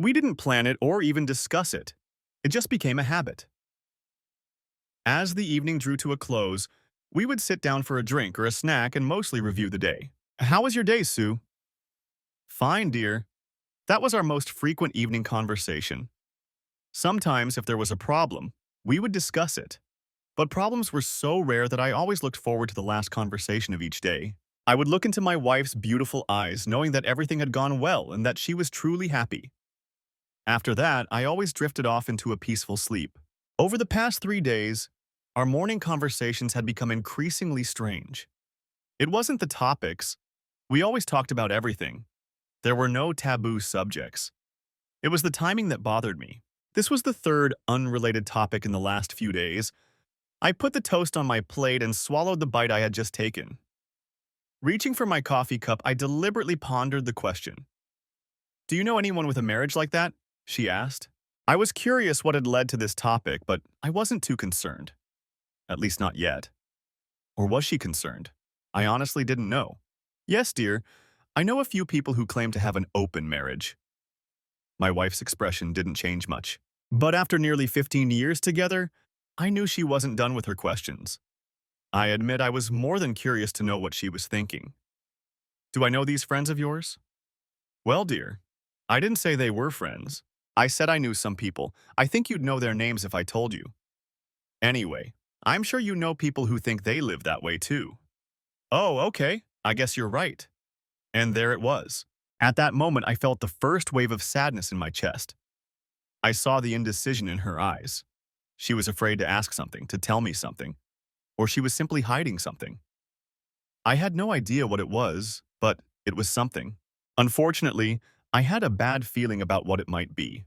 We didn't plan it or even discuss it. It just became a habit. As the evening drew to a close, we would sit down for a drink or a snack and mostly review the day. How was your day, Sue? Fine, dear. That was our most frequent evening conversation. Sometimes, if there was a problem, we would discuss it. But problems were so rare that I always looked forward to the last conversation of each day. I would look into my wife's beautiful eyes, knowing that everything had gone well and that she was truly happy. After that, I always drifted off into a peaceful sleep. Over the past 3 days, our morning conversations had become increasingly strange. It wasn't the topics. We always talked about everything. There were no taboo subjects. It was the timing that bothered me. This was the third unrelated topic in the last few days. I put the toast on my plate and swallowed the bite I had just taken. Reaching for my coffee cup, I deliberately pondered the question. "Do you know anyone with a marriage like that?" she asked. I was curious what had led to this topic, but I wasn't too concerned. At least not yet. Or was she concerned? I honestly didn't know. "Yes, dear. I know a few people who claim to have an open marriage." My wife's expression didn't change much. But after nearly 15 years together, I knew she wasn't done with her questions. I admit I was more than curious to know what she was thinking. "Do I know these friends of yours?" "Well, dear, I didn't say they were friends. I said I knew some people. I think you'd know their names if I told you. Anyway, I'm sure you know people who think they live that way too." "Oh, okay. I guess you're right." And there it was. At that moment, I felt the first wave of sadness in my chest. I saw the indecision in her eyes. She was afraid to ask something, to tell me something, or she was simply hiding something. I had no idea what it was, but it was something. Unfortunately, I had a bad feeling about what it might be.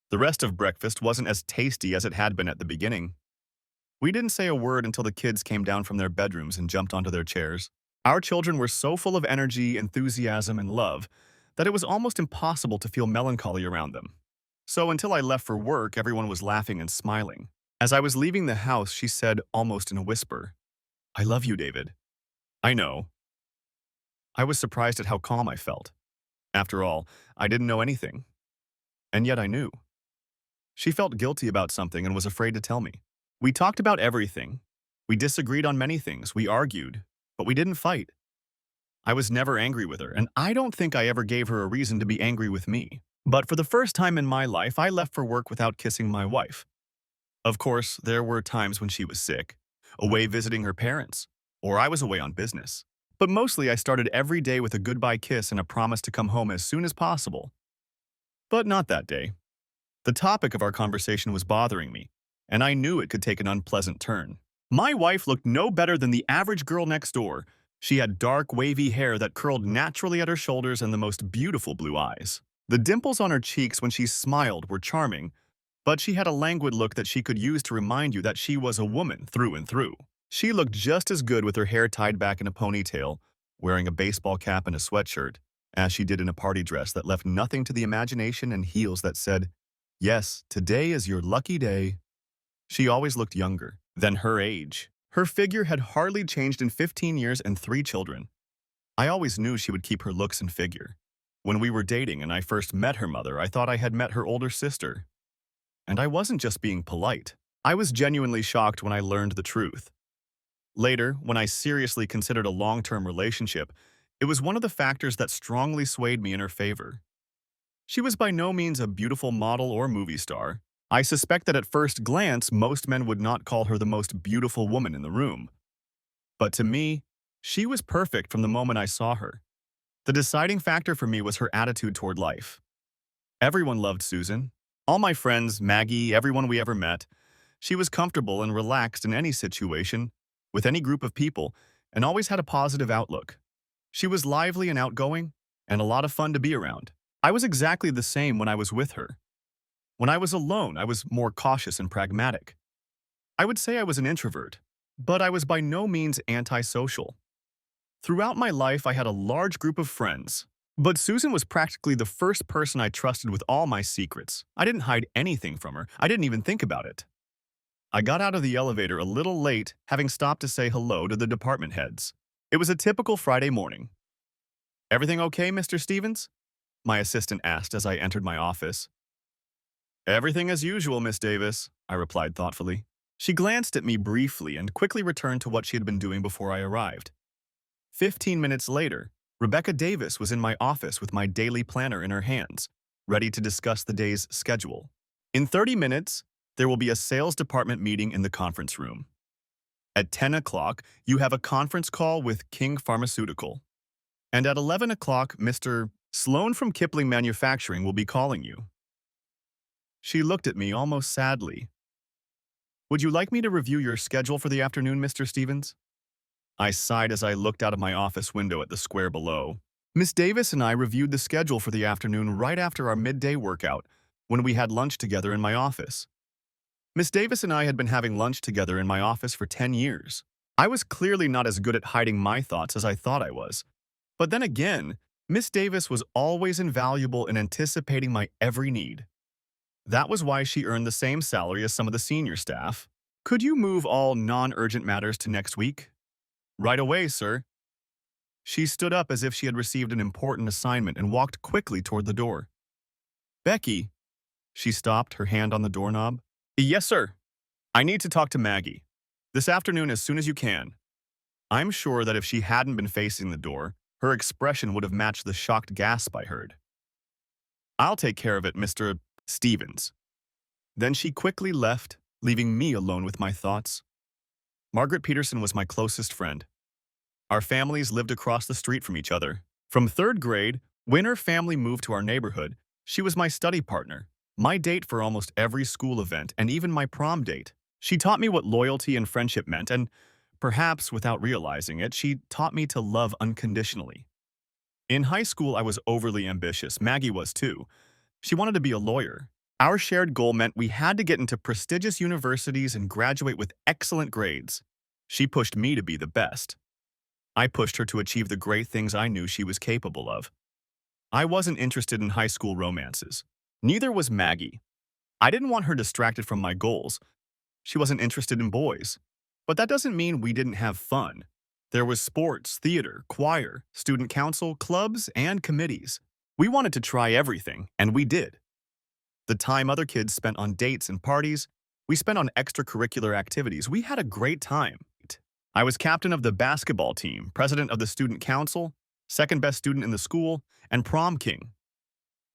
The rest of breakfast wasn't as tasty as it had been at the beginning. We didn't say a word until the kids came down from their bedrooms and jumped onto their chairs. Our children were so full of energy, enthusiasm, and love that it was almost impossible to feel melancholy around them. So until I left for work, everyone was laughing and smiling. As I was leaving the house, she said, almost in a whisper, "I love you, David." "I know." I was surprised at how calm I felt. After all, I didn't know anything. And yet I knew. She felt guilty about something and was afraid to tell me. We talked about everything. We disagreed on many things. We argued, but we didn't fight. I was never angry with her, and I don't think I ever gave her a reason to be angry with me. But for the first time in my life, I left for work without kissing my wife. Of course, there were times when she was sick, away visiting her parents, or I was away on business. But mostly I started every day with a goodbye kiss and a promise to come home as soon as possible. But not that day. The topic of our conversation was bothering me, and I knew it could take an unpleasant turn. My wife looked no better than the average girl next door. She had dark, wavy hair that curled naturally at her shoulders and the most beautiful blue eyes. The dimples on her cheeks when she smiled were charming, but she had a languid look that she could use to remind you that she was a woman through and through. She looked just as good with her hair tied back in a ponytail, wearing a baseball cap and a sweatshirt, as she did in a party dress that left nothing to the imagination and heels that said, "Yes, today is your lucky day." She always looked younger than her age. Her figure had hardly changed in 15 years and 3 children. I always knew she would keep her looks and figure. When we were dating and I first met her mother, I thought I had met her older sister. And I wasn't just being polite. I was genuinely shocked when I learned the truth. Later, when I seriously considered a long-term relationship, it was one of the factors that strongly swayed me in her favor. She was by no means a beautiful model or movie star. I suspect that at first glance, most men would not call her the most beautiful woman in the room. But to me, she was perfect from the moment I saw her. The deciding factor for me was her attitude toward life. Everyone loved Susan. All my friends, Maggie, everyone we ever met. She was comfortable and relaxed in any situation, with any group of people, and always had a positive outlook. She was lively and outgoing, and a lot of fun to be around. I was exactly the same when I was with her. When I was alone, I was more cautious and pragmatic. I would say I was an introvert, but I was by no means antisocial. Throughout my life, I had a large group of friends, but Susan was practically the first person I trusted with all my secrets. I didn't hide anything from her. I didn't even think about it. I got out of the elevator a little late, having stopped to say hello to the department heads. It was a typical Friday morning. "Everything okay, Mr. Stevens?" my assistant asked as I entered my office. Everything as usual, Miss Davis, I replied thoughtfully. She glanced at me briefly and quickly returned to what she had been doing before I arrived. 15 minutes later, Rebecca Davis was in my office with my daily planner in her hands, ready to discuss the day's schedule. In 30 minutes, there will be a sales department meeting in the conference room. At 10 o'clock, you have a conference call with King Pharmaceutical. And at 11 o'clock, Mr. Sloan from Kipling Manufacturing will be calling you. She looked at me almost sadly. Would you like me to review your schedule for the afternoon, Mr. Stevens? I sighed as I looked out of my office window at the square below. Miss Davis and I reviewed the schedule for the afternoon right after our midday workout when we had lunch together in my office. Miss Davis and I had been having lunch together in my office for 10 years. I was clearly not as good at hiding my thoughts as I thought I was. But then again, Miss Davis was always invaluable in anticipating my every need. That was why she earned the same salary as some of the senior staff. Could you move all non-urgent matters to next week? Right away, sir. She stood up as if she had received an important assignment and walked quickly toward the door. Becky, she stopped, her hand on the doorknob. Yes, sir. I need to talk to Maggie. This afternoon as soon as you can. I'm sure that if she hadn't been facing the door, her expression would have matched the shocked gasp I heard. I'll take care of it, Mr. Stevens. Then she quickly left, leaving me alone with my thoughts. Margaret Peterson was my closest friend. Our families lived across the street from each other. From third grade, when her family moved to our neighborhood, she was my study partner, my date for almost every school event, and even my prom date. She taught me what loyalty and friendship meant, and perhaps without realizing it, she taught me to love unconditionally. In high school, I was overly ambitious. Maggie was too. She wanted to be a lawyer. Our shared goal meant we had to get into prestigious universities and graduate with excellent grades. She pushed me to be the best. I pushed her to achieve the great things I knew she was capable of. I wasn't interested in high school romances. Neither was Maggie. I didn't want her distracted from my goals. She wasn't interested in boys. But that doesn't mean we didn't have fun. There was sports, theater, choir, student council, clubs, and committees. We wanted to try everything, and we did. The time other kids spent on dates and parties, we spent on extracurricular activities. We had a great time. I was captain of the basketball team, president of the student council, second best student in the school, and prom king.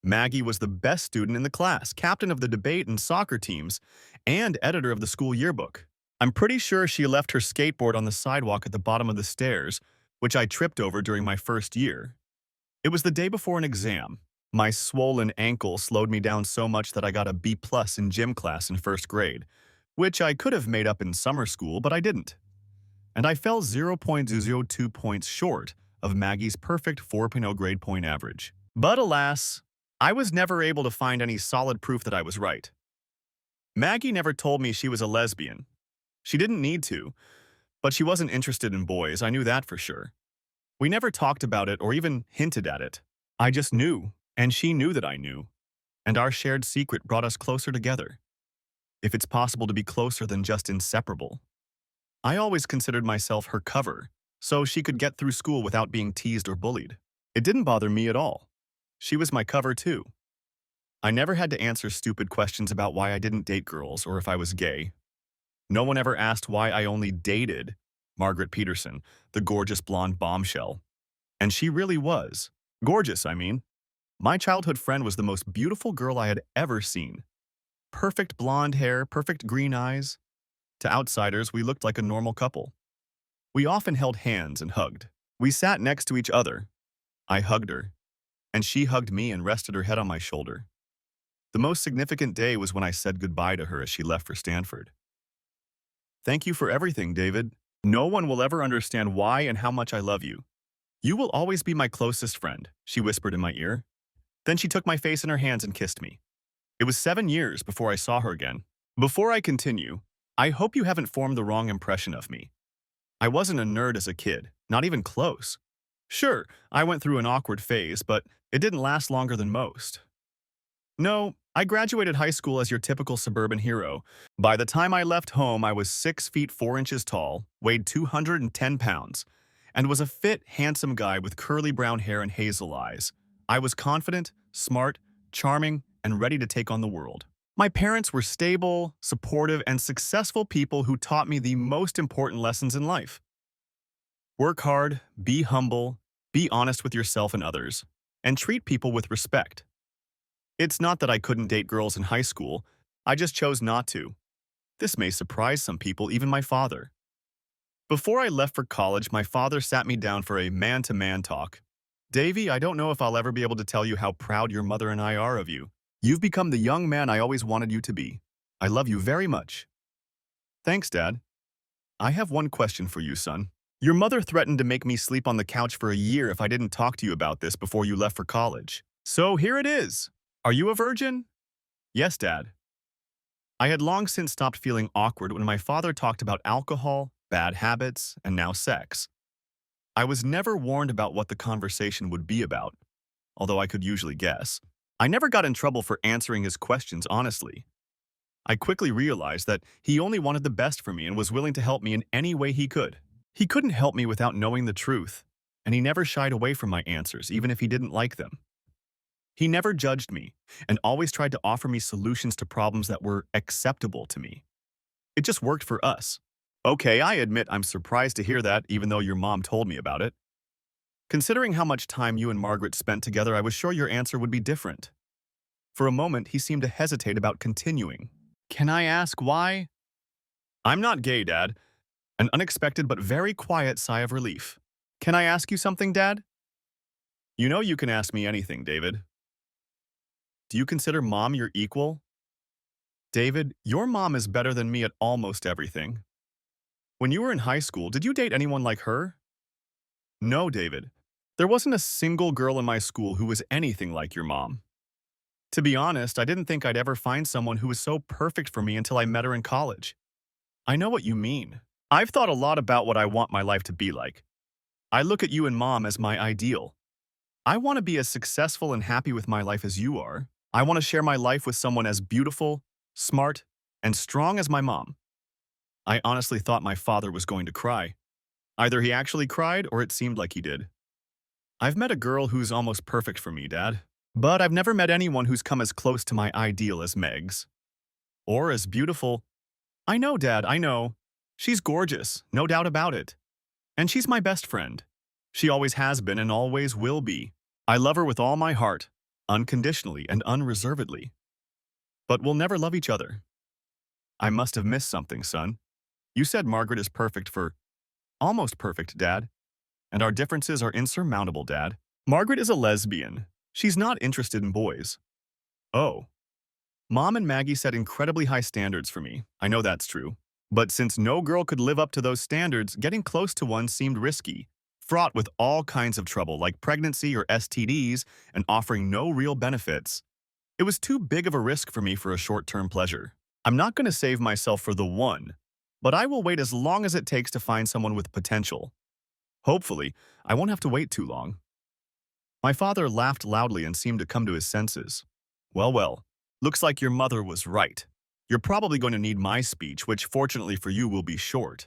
Maggie was the best student in the class, captain of the debate and soccer teams, and editor of the school yearbook. I'm pretty sure she left her skateboard on the sidewalk at the bottom of the stairs, which I tripped over during my first year. It was the day before an exam. My swollen ankle slowed me down so much that I got a B+ in gym class in first grade, which I could have made up in summer school, but I didn't. And I fell 0.02 points short of Maggie's perfect 4.0 grade point average. But alas, I was never able to find any solid proof that I was right. Maggie never told me she was a lesbian. She didn't need to, but she wasn't interested in boys, I knew that for sure. We never talked about it or even hinted at it. I just knew, and she knew that I knew. And our shared secret brought us closer together. If it's possible to be closer than just inseparable. I always considered myself her cover, so she could get through school without being teased or bullied. It didn't bother me at all. She was my cover too. I never had to answer stupid questions about why I didn't date girls or if I was gay. No one ever asked why I only dated Margaret Peterson, the gorgeous blonde bombshell. And she really was. Gorgeous, I mean. My childhood friend was the most beautiful girl I had ever seen. Perfect blonde hair, perfect green eyes. To outsiders, we looked like a normal couple. We often held hands and hugged. We sat next to each other. I hugged her, and she hugged me and rested her head on my shoulder. The most significant day was when I said goodbye to her as she left for Stanford. Thank you for everything, David. No one will ever understand why and how much I love you. You will always be my closest friend, she whispered in my ear. Then she took my face in her hands and kissed me. It was 7 years before I saw her again. Before I continue, I hope you haven't formed the wrong impression of me. I wasn't a nerd as a kid, not even close. Sure, I went through an awkward phase, but it didn't last longer than most. No, I graduated high school as your typical suburban hero. By the time I left home, I was 6 feet 4 inches tall, weighed 210 pounds, and was a fit, handsome guy with curly brown hair and hazel eyes. I was confident, smart, charming, and ready to take on the world. My parents were stable, supportive, and successful people who taught me the most important lessons in life. Work hard, be humble, be honest with yourself and others, and treat people with respect. It's not that I couldn't date girls in high school, I just chose not to. This may surprise some people, even my father. Before I left for college, my father sat me down for a man-to-man talk. Davy, I don't know if I'll ever be able to tell you how proud your mother and I are of you. You've become the young man I always wanted you to be. I love you very much. Thanks, Dad. I have one question for you, son. Your mother threatened to make me sleep on the couch for a year if I didn't talk to you about this before you left for college. So here it is. Are you a virgin? Yes, Dad. I had long since stopped feeling awkward when my father talked about alcohol, bad habits, and now sex. I was never warned about what the conversation would be about, although I could usually guess. I never got in trouble for answering his questions honestly. I quickly realized that he only wanted the best for me and was willing to help me in any way he could. He couldn't help me without knowing the truth, and he never shied away from my answers, even if he didn't like them. He never judged me and always tried to offer me solutions to problems that were acceptable to me. It just worked for us. Okay, I admit I'm surprised to hear that, even though your mom told me about it. Considering how much time you and Margaret spent together, I was sure your answer would be different. For a moment, he seemed to hesitate about continuing. Can I ask why? I'm not gay, Dad. An unexpected but very quiet sigh of relief. Can I ask you something, Dad? You know you can ask me anything, David. Do you consider Mom your equal? David, your mom is better than me at almost everything. When you were in high school, did you date anyone like her? No, David. There wasn't a single girl in my school who was anything like your mom. To be honest, I didn't think I'd ever find someone who was so perfect for me until I met her in college. I know what you mean. I've thought a lot about what I want my life to be like. I look at you and Mom as my ideal. I want to be as successful and happy with my life as you are. I want to share my life with someone as beautiful, smart, and strong as my mom. I honestly thought my father was going to cry. Either he actually cried or it seemed like he did. I've met a girl who's almost perfect for me, Dad. But I've never met anyone who's come as close to my ideal as Meg's. Or as beautiful. I know, Dad, I know. She's gorgeous, no doubt about it. And she's my best friend. She always has been and always will be. I love her with all my heart, unconditionally and unreservedly. But we'll never love each other. I must have missed something, son. You said Margaret is perfect for almost perfect, Dad. And our differences are insurmountable, Dad. Margaret is a lesbian. She's not interested in boys. Oh. Mom and Maggie set incredibly high standards for me. I know that's true. But since no girl could live up to those standards, getting close to one seemed risky, fraught with all kinds of trouble like pregnancy or STDs and offering no real benefits. It was too big of a risk for me for a short-term pleasure. I'm not going to save myself for the one, but I will wait as long as it takes to find someone with potential. Hopefully, I won't have to wait too long. My father laughed loudly and seemed to come to his senses. Well, looks like your mother was right. You're probably going to need my speech, which fortunately for you will be short.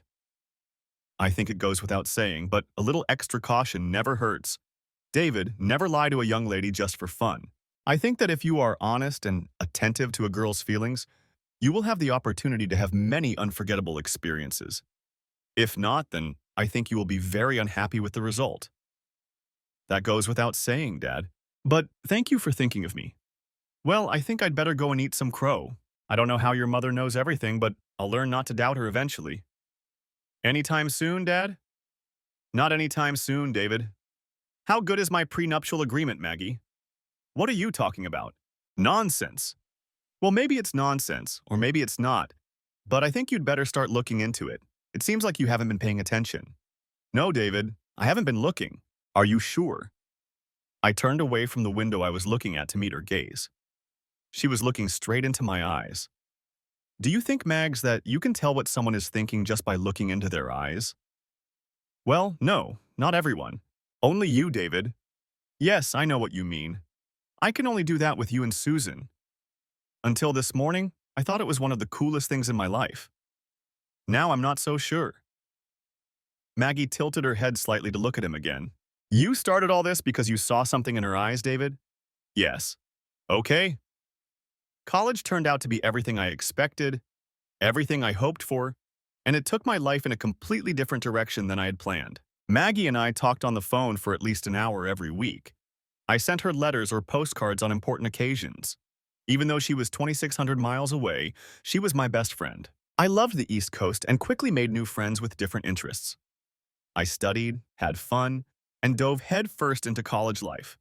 I think it goes without saying, but a little extra caution never hurts. David, never lie to a young lady just for fun. I think that if you are honest and attentive to a girl's feelings, you will have the opportunity to have many unforgettable experiences. If not, then I think you will be very unhappy with the result. That goes without saying, Dad. But thank you for thinking of me. Well, I think I'd better go and eat some crow. I don't know how your mother knows everything, but I'll learn not to doubt her eventually. Anytime soon, Dad? Not anytime soon, David. How good is my prenuptial agreement, Maggie? What are you talking about? Nonsense. Well, maybe it's nonsense, or maybe it's not. But I think you'd better start looking into it. It seems like you haven't been paying attention. No, David, I haven't been looking. Are you sure? I turned away from the window I was looking at to meet her gaze. She was looking straight into my eyes. Do you think, Mags, that you can tell what someone is thinking just by looking into their eyes? Well, no, not everyone. Only you, David. Yes, I know what you mean. I can only do that with you and Susan. Until this morning, I thought it was one of the coolest things in my life. Now I'm not so sure. Maggie tilted her head slightly to look at him again. You started all this because you saw something in her eyes, David? Yes. Okay. College turned out to be everything I expected, everything I hoped for, and it took my life in a completely different direction than I had planned. Maggie and I talked on the phone for at least an hour every week. I sent her letters or postcards on important occasions. Even though she was 2,600 miles away, she was my best friend. I loved the East Coast and quickly made new friends with different interests. I studied, had fun, and dove headfirst into college life.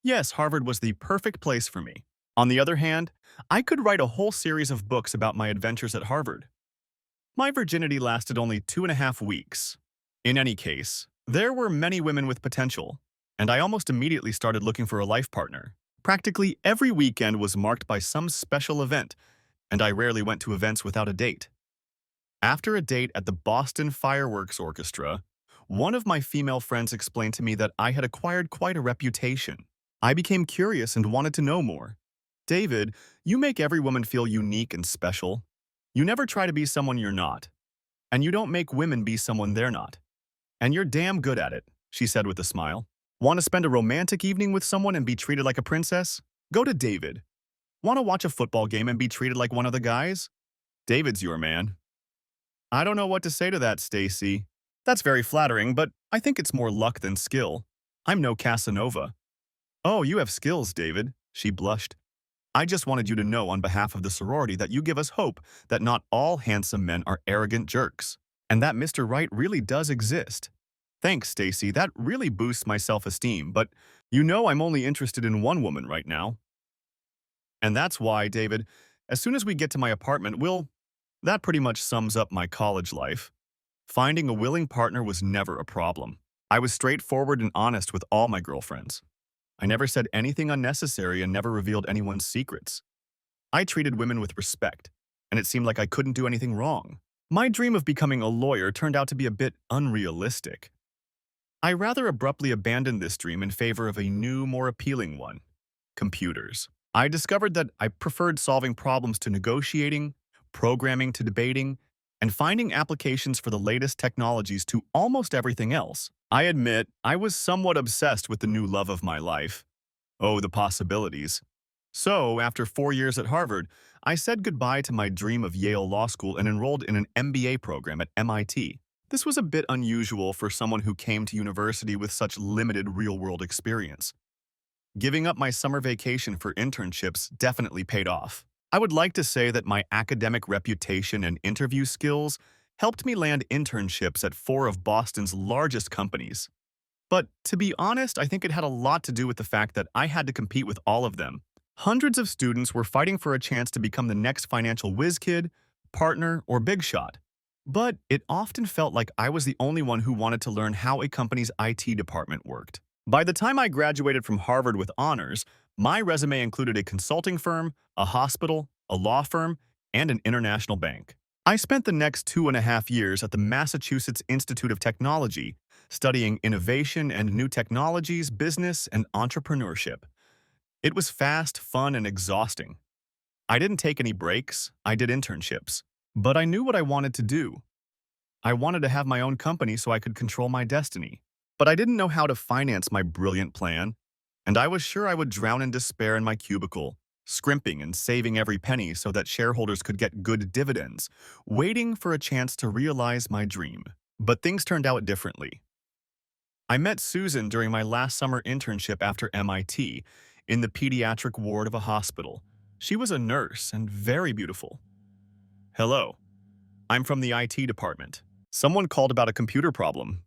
Yes, Harvard was the perfect place for me. On the other hand, I could write a whole series of books about my adventures at Harvard. My virginity lasted only 2.5 weeks. In any case, there were many women with potential, and I almost immediately started looking for a life partner. Practically every weekend was marked by some special event, and I rarely went to events without a date. After a date at the Boston Fireworks Orchestra, one of my female friends explained to me that I had acquired quite a reputation. I became curious and wanted to know more. David, you make every woman feel unique and special. You never try to be someone you're not. And you don't make women be someone they're not. And you're damn good at it, she said with a smile. Want to spend a romantic evening with someone and be treated like a princess? Go to David. Want to watch a football game and be treated like one of the guys? David's your man. I don't know what to say to that, Stacy. That's very flattering, but I think it's more luck than skill. I'm no Casanova. Oh, you have skills, David, she blushed. I just wanted you to know on behalf of the sorority that you give us hope that not all handsome men are arrogant jerks, and that Mr. Right really does exist. Thanks, Stacy, that really boosts my self-esteem, but you know I'm only interested in one woman right now. And that's why, David, as soon as we get to my apartment, that pretty much sums up my college life. Finding a willing partner was never a problem. I was straightforward and honest with all my girlfriends. I never said anything unnecessary and never revealed anyone's secrets. I treated women with respect, and it seemed like I couldn't do anything wrong. My dream of becoming a lawyer turned out to be a bit unrealistic. I rather abruptly abandoned this dream in favor of a new, more appealing one: computers. I discovered that I preferred solving problems to negotiating, programming to debating, and finding applications for the latest technologies to almost everything else. I admit, I was somewhat obsessed with the new love of my life. Oh, the possibilities. So, after 4 years at Harvard, I said goodbye to my dream of Yale Law School and enrolled in an MBA program at MIT. This was a bit unusual for someone who came to university with such limited real-world experience. Giving up my summer vacation for internships definitely paid off. I would like to say that my academic reputation and interview skills helped me land internships at 4 of Boston's largest companies. But to be honest, I think it had a lot to do with the fact that I had to compete with all of them. Hundreds of students were fighting for a chance to become the next financial whiz kid, partner, or big shot. But it often felt like I was the only one who wanted to learn how a company's IT department worked. By the time I graduated from Harvard with honors, my resume included a consulting firm, a hospital, a law firm, and an international bank. I spent the next 2.5 years at the Massachusetts Institute of Technology, studying innovation and new technologies, business, and entrepreneurship. It was fast, fun, and exhausting. I didn't take any breaks, I did internships. But I knew what I wanted to do. I wanted to have my own company so I could control my destiny. But I didn't know how to finance my brilliant plan, and I was sure I would drown in despair in my cubicle, scrimping and saving every penny so that shareholders could get good dividends, waiting for a chance to realize my dream. But things turned out differently. I met Susan during my last summer internship after MIT, in the pediatric ward of a hospital. She was a nurse and very beautiful. Hello, I'm from the IT department. Someone called about a computer problem.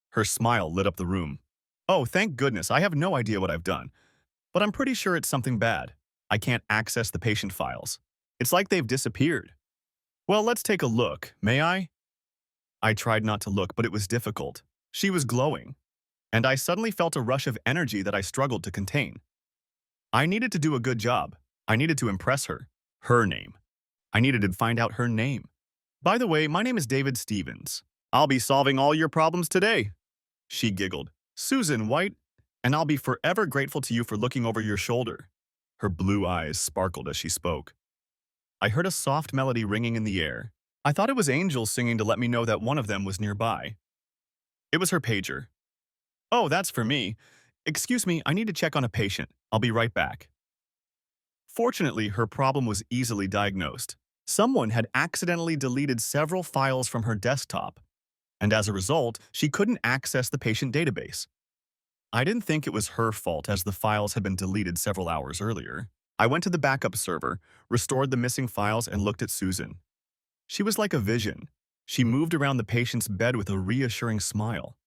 Her smile lit up the room. Oh, thank goodness, I have no idea what I've done. But I'm pretty sure it's something bad. I can't access the patient files. It's like they've disappeared. Well, let's take a look, may I? I tried not to look, but it was difficult. She was glowing, and I suddenly felt a rush of energy that I struggled to contain. I needed to do a good job. I needed to impress her. Her name. I needed to find out her name. By the way, my name is David Stevens. I'll be solving all your problems today. She giggled. Susan White, and I'll be forever grateful to you for looking over your shoulder. Her blue eyes sparkled as she spoke. I heard a soft melody ringing in the air. I thought it was angels singing to let me know that one of them was nearby. It was her pager. Oh, that's for me. Excuse me, I need to check on a patient. I'll be right back. Fortunately, her problem was easily diagnosed. Someone had accidentally deleted several files from her desktop, and as a result, she couldn't access the patient database. I didn't think it was her fault as the files had been deleted several hours earlier. I went to the backup server, restored the missing files, and looked at Susan. She was like a vision. She moved around the patient's bed with a reassuring smile.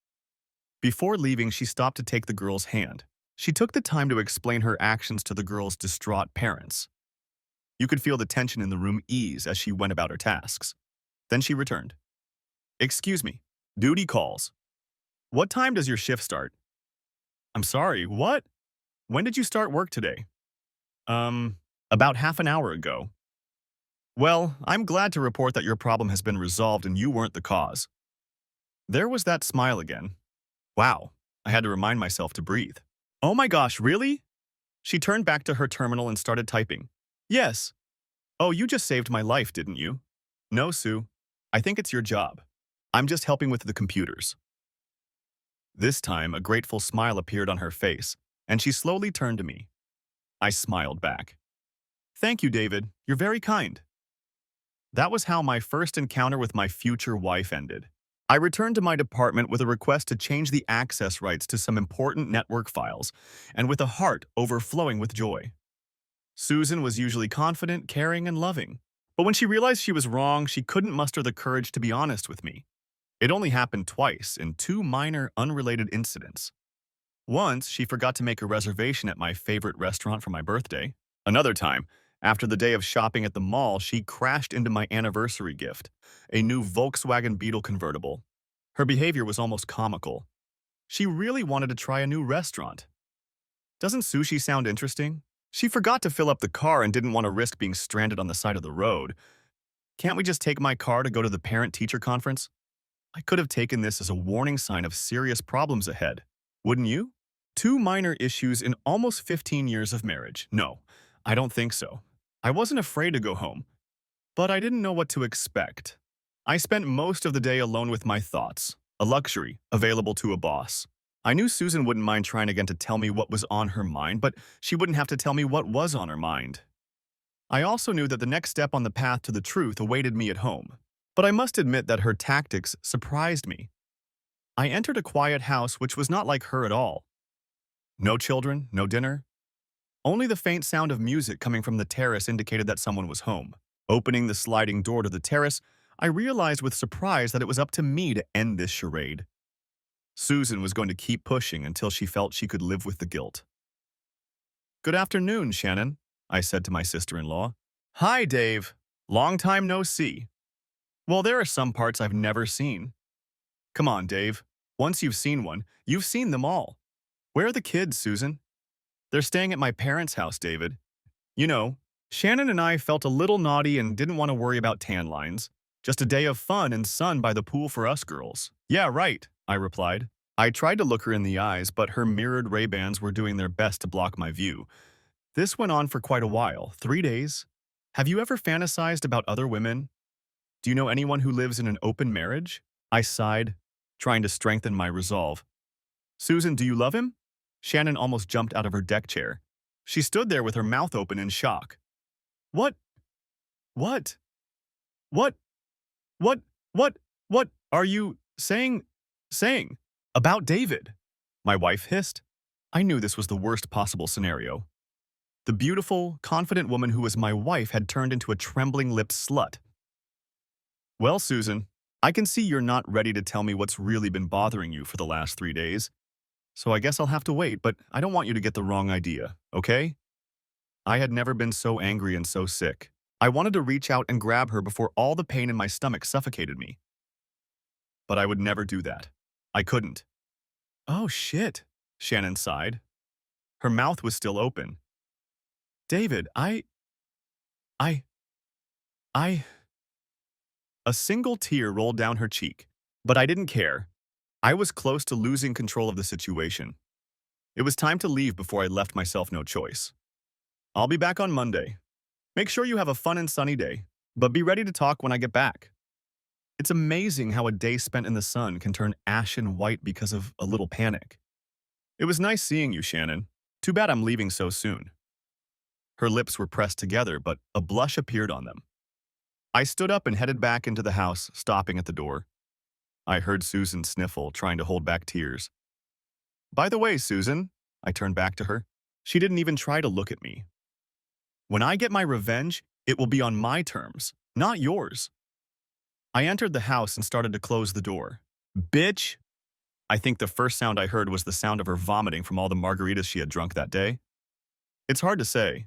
Before leaving, she stopped to take the girl's hand. She took the time to explain her actions to the girl's distraught parents. You could feel the tension in the room ease as she went about her tasks. Then she returned. Excuse me. Duty calls. What time does your shift start? I'm sorry, what? When did you start work today? About half an hour ago. Well, I'm glad to report that your problem has been resolved and you weren't the cause. There was that smile again. Wow, I had to remind myself to breathe. Oh my gosh, really? She turned back to her terminal and started typing. Yes. Oh, you just saved my life, didn't you? No, Sue. I think it's your job. I'm just helping with the computers. This time, a grateful smile appeared on her face, and she slowly turned to me. I smiled back. Thank you, David. You're very kind. That was how my first encounter with my future wife ended. I returned to my department with a request to change the access rights to some important network files, and with a heart overflowing with joy. Susan was usually confident, caring, and loving. But when she realized she was wrong, she couldn't muster the courage to be honest with me. It only happened twice in two minor, unrelated incidents. Once, she forgot to make a reservation at my favorite restaurant for my birthday. Another time, after the day of shopping at the mall, she crashed into my anniversary gift, a new Volkswagen Beetle convertible. Her behavior was almost comical. She really wanted to try a new restaurant. Doesn't sushi sound interesting? She forgot to fill up the car and didn't want to risk being stranded on the side of the road. Can't we just take my car to go to the parent-teacher conference? I could have taken this as a warning sign of serious problems ahead. Wouldn't you? Two minor issues in almost 15 years of marriage. No, I don't think so. I wasn't afraid to go home, but I didn't know what to expect. I spent most of the day alone with my thoughts, a luxury available to a boss. I knew Susan wouldn't mind trying again to tell me what was on her mind, but she wouldn't have to tell me what was on her mind. I also knew that the next step on the path to the truth awaited me at home. But I must admit that her tactics surprised me. I entered a quiet house which was not like her at all. No children, no dinner. Only the faint sound of music coming from the terrace indicated that someone was home. Opening the sliding door to the terrace, I realized with surprise that it was up to me to end this charade. Susan was going to keep pushing until she felt she could live with the guilt. Good afternoon, Shannon, I said to my sister-in-law. Hi, Dave. Long time no see. Well, there are some parts I've never seen. Come on, Dave. Once you've seen one, you've seen them all. Where are the kids, Susan? They're staying at my parents' house, David. You know, Shannon and I felt a little naughty and didn't want to worry about tan lines. Just a day of fun and sun by the pool for us girls. Yeah, right, I replied. I tried to look her in the eyes, but her mirrored Ray-Bans were doing their best to block my view. This went on for quite a while, 3 days. Have you ever fantasized about other women? Do you know anyone who lives in an open marriage? I sighed, trying to strengthen my resolve. Susan, do you love him? Shannon almost jumped out of her deck chair. She stood there with her mouth open in shock. What? What? What? What? What are you saying? About David? My wife hissed. I knew this was the worst possible scenario. The beautiful, confident woman who was my wife had turned into a trembling-lipped slut. Well, Susan, I can see you're not ready to tell me what's really been bothering you for the last 3 days. So I guess I'll have to wait, but I don't want you to get the wrong idea, okay? I had never been so angry and so sick. I wanted to reach out and grab her before all the pain in my stomach suffocated me. But I would never do that. I couldn't. Oh, shit, Shannon sighed. Her mouth was still open. David, I... A single tear rolled down her cheek, but I didn't care. I was close to losing control of the situation. It was time to leave before I left myself no choice. I'll be back on Monday. Make sure you have a fun and sunny day, but be ready to talk when I get back. It's amazing how a day spent in the sun can turn ashen white because of a little panic. It was nice seeing you, Shannon. Too bad I'm leaving so soon. Her lips were pressed together, but a blush appeared on them. I stood up and headed back into the house, stopping at the door. I heard Susan sniffle, trying to hold back tears. By the way, Susan, I turned back to her. She didn't even try to look at me. When I get my revenge, it will be on my terms, not yours. I entered the house and started to close the door. Bitch! I think the first sound I heard was the sound of her vomiting from all the margaritas she had drunk that day. It's hard to say.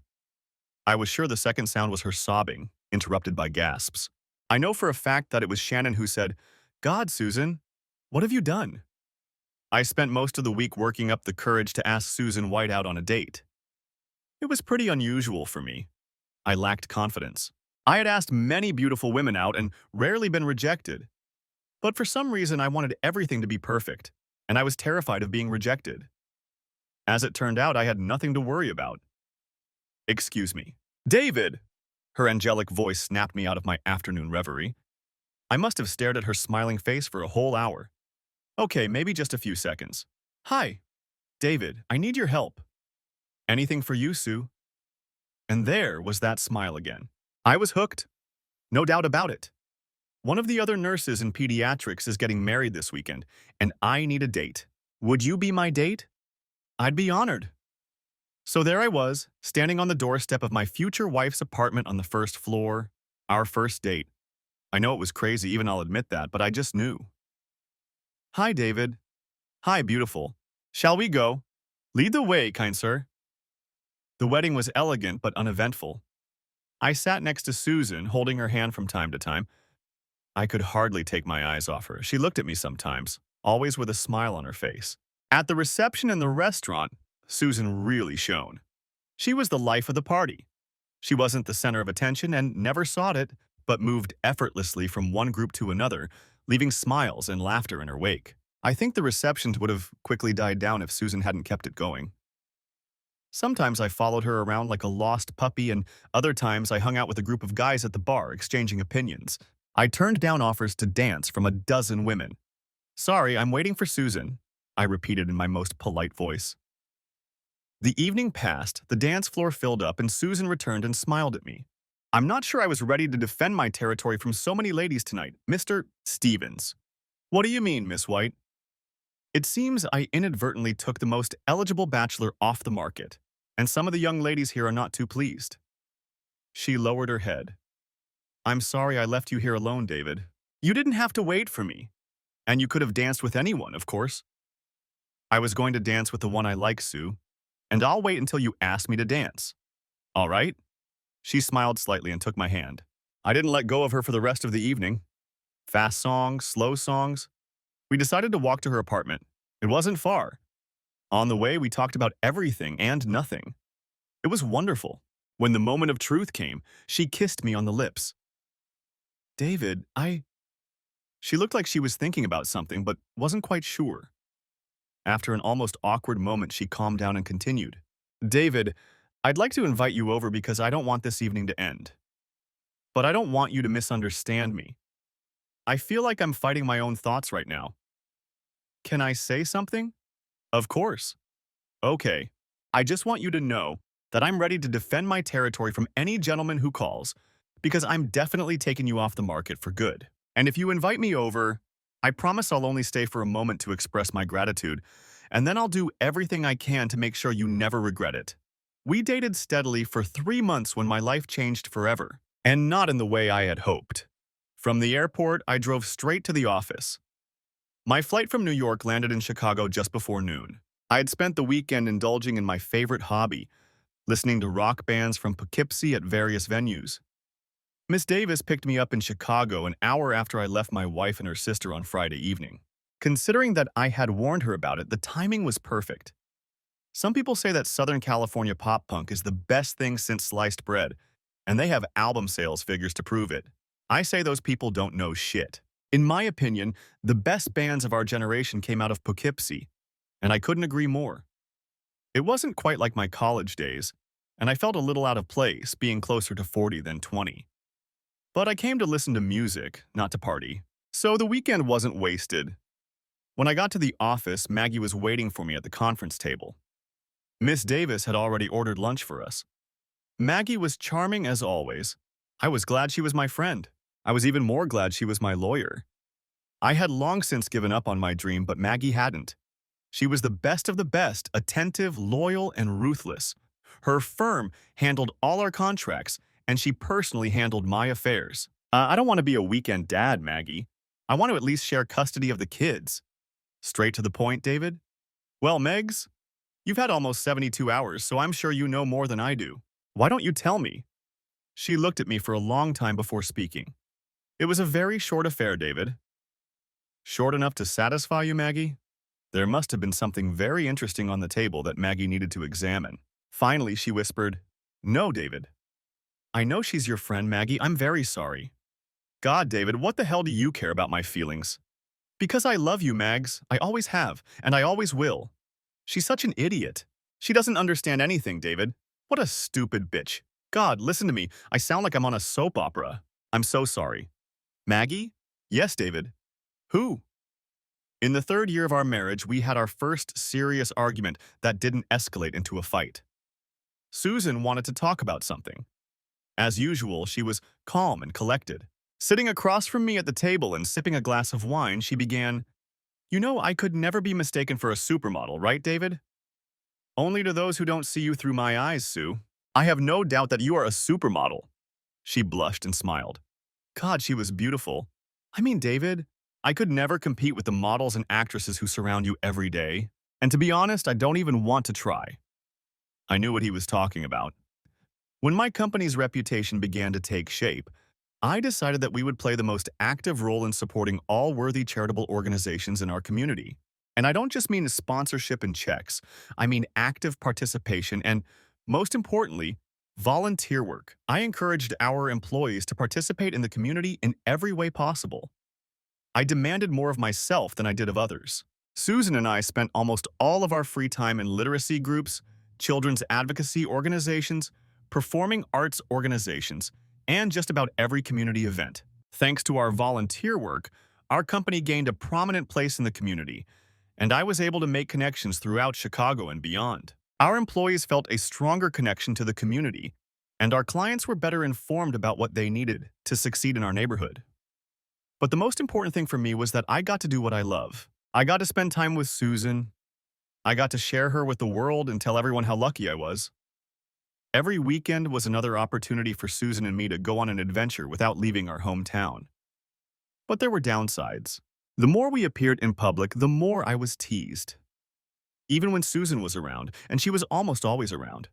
I was sure the second sound was her sobbing, interrupted by gasps. I know for a fact that it was Shannon who said, God, Susan, what have you done? I spent most of the week working up the courage to ask Susan White out on a date. It was pretty unusual for me. I lacked confidence. I had asked many beautiful women out and rarely been rejected. But for some reason, I wanted everything to be perfect, and I was terrified of being rejected. As it turned out, I had nothing to worry about. Excuse me. David! Her angelic voice snapped me out of my afternoon reverie. I must have stared at her smiling face for a whole hour. Okay, maybe just a few seconds. Hi. David, I need your help. Anything for you, Sue. And there was that smile again. I was hooked. No doubt about it. One of the other nurses in pediatrics is getting married this weekend, and I need a date. Would you be my date? I'd be honored. So there I was, standing on the doorstep of my future wife's apartment on the first floor, our first date. I know it was crazy, even I'll admit that, but I just knew. Hi, David. Hi, beautiful. Shall we go? Lead the way, kind sir. The wedding was elegant but uneventful. I sat next to Susan, holding her hand from time to time. I could hardly take my eyes off her. She looked at me sometimes, always with a smile on her face. At the reception in the restaurant, Susan really shone. She was the life of the party. She wasn't the center of attention and never sought it, but moved effortlessly from one group to another, leaving smiles and laughter in her wake. I think the receptions would have quickly died down if Susan hadn't kept it going. Sometimes I followed her around like a lost puppy, and other times I hung out with a group of guys at the bar, exchanging opinions. I turned down offers to dance from a dozen women. Sorry, I'm waiting for Susan, I repeated in my most polite voice. The evening passed, the dance floor filled up, and Susan returned and smiled at me. I'm not sure I was ready to defend my territory from so many ladies tonight, Mr. Stevens. What do you mean, Miss White? It seems I inadvertently took the most eligible bachelor off the market, and some of the young ladies here are not too pleased. She lowered her head. I'm sorry I left you here alone, David. You didn't have to wait for me. And you could have danced with anyone, of course. I was going to dance with the one I like, Sue, and I'll wait until you ask me to dance. All right? She smiled slightly and took my hand. I didn't let go of her for the rest of the evening. Fast songs, slow songs. We decided to walk to her apartment. It wasn't far. On the way, we talked about everything and nothing. It was wonderful. When the moment of truth came, she kissed me on the lips. David, She looked like she was thinking about something, but wasn't quite sure. After an almost awkward moment, she calmed down and continued. David, I'd like to invite you over because I don't want this evening to end. But I don't want you to misunderstand me. I feel like I'm fighting my own thoughts right now. Can I say something? Of course. Okay. I just want you to know that I'm ready to defend my territory from any gentleman who calls, because I'm definitely taking you off the market for good. And if you invite me over, I promise I'll only stay for a moment to express my gratitude, and then I'll do everything I can to make sure you never regret it. We dated steadily for 3 months when my life changed forever, and not in the way I had hoped. From the airport, I drove straight to the office. My flight from New York landed in Chicago just before noon. I had spent the weekend indulging in my favorite hobby, listening to rock bands from Poughkeepsie at various venues. Miss Davis picked me up in Chicago an hour after I left my wife and her sister on Friday evening. Considering that I had warned her about it, the timing was perfect. Some people say that Southern California pop punk is the best thing since sliced bread, and they have album sales figures to prove it. I say those people don't know shit. In my opinion, the best bands of our generation came out of Poughkeepsie, and I couldn't agree more. It wasn't quite like my college days, and I felt a little out of place, being closer to 40 than 20. But I came to listen to music, not to party, so the weekend wasn't wasted. When I got to the office, Maggie was waiting for me at the conference table. Miss Davis had already ordered lunch for us. Maggie was charming as always. I was glad she was my friend. I was even more glad she was my lawyer. I had long since given up on my dream, but Maggie hadn't. She was the best of the best, attentive, loyal, and ruthless. Her firm handled all our contracts, and she personally handled my affairs. I don't want to be a weekend dad, Maggie. I want to at least share custody of the kids. Straight to the point, David? Well, Megs, you've had almost 72 hours, so I'm sure you know more than I do. Why don't you tell me? She looked at me for a long time before speaking. It was a very short affair, David. Short enough to satisfy you, Maggie? There must have been something very interesting on the table that Maggie needed to examine. Finally, she whispered, "No, David. I know she's your friend, Maggie. I'm very sorry." God, David, what the hell do you care about my feelings? Because I love you, Mags. I always have, and I always will. She's such an idiot. She doesn't understand anything, David. What a stupid bitch. God, listen to me. I sound like I'm on a soap opera. I'm so sorry. Maggie? Yes, David. Who? In the third year of our marriage, we had our first serious argument that didn't escalate into a fight. Susan wanted to talk about something. As usual, she was calm and collected. Sitting across from me at the table and sipping a glass of wine, she began, "You know, I could never be mistaken for a supermodel, right, David? Only to those who don't see you through my eyes, Sue. I have no doubt that you are a supermodel." She blushed and smiled. God, she was beautiful. I mean, David, I could never compete with the models and actresses who surround you every day. And to be honest, I don't even want to try. I knew what he was talking about. When my company's reputation began to take shape, I decided that we would play the most active role in supporting all worthy charitable organizations in our community. And I don't just mean sponsorship and checks. I mean active participation and, most importantly, volunteer work. I encouraged our employees to participate in the community in every way possible. I demanded more of myself than I did of others. Susan and I spent almost all of our free time in literacy groups, children's advocacy organizations, performing arts organizations, and just about every community event. Thanks to our volunteer work, our company gained a prominent place in the community, and I was able to make connections throughout Chicago and beyond. Our employees felt a stronger connection to the community, and our clients were better informed about what they needed to succeed in our neighborhood. But the most important thing for me was that I got to do what I love. I got to spend time with Susan. I got to share her with the world and tell everyone how lucky I was. Every weekend was another opportunity for Susan and me to go on an adventure without leaving our hometown. But there were downsides. The more we appeared in public, the more I was teased. Even when Susan was around, and she was almost always around.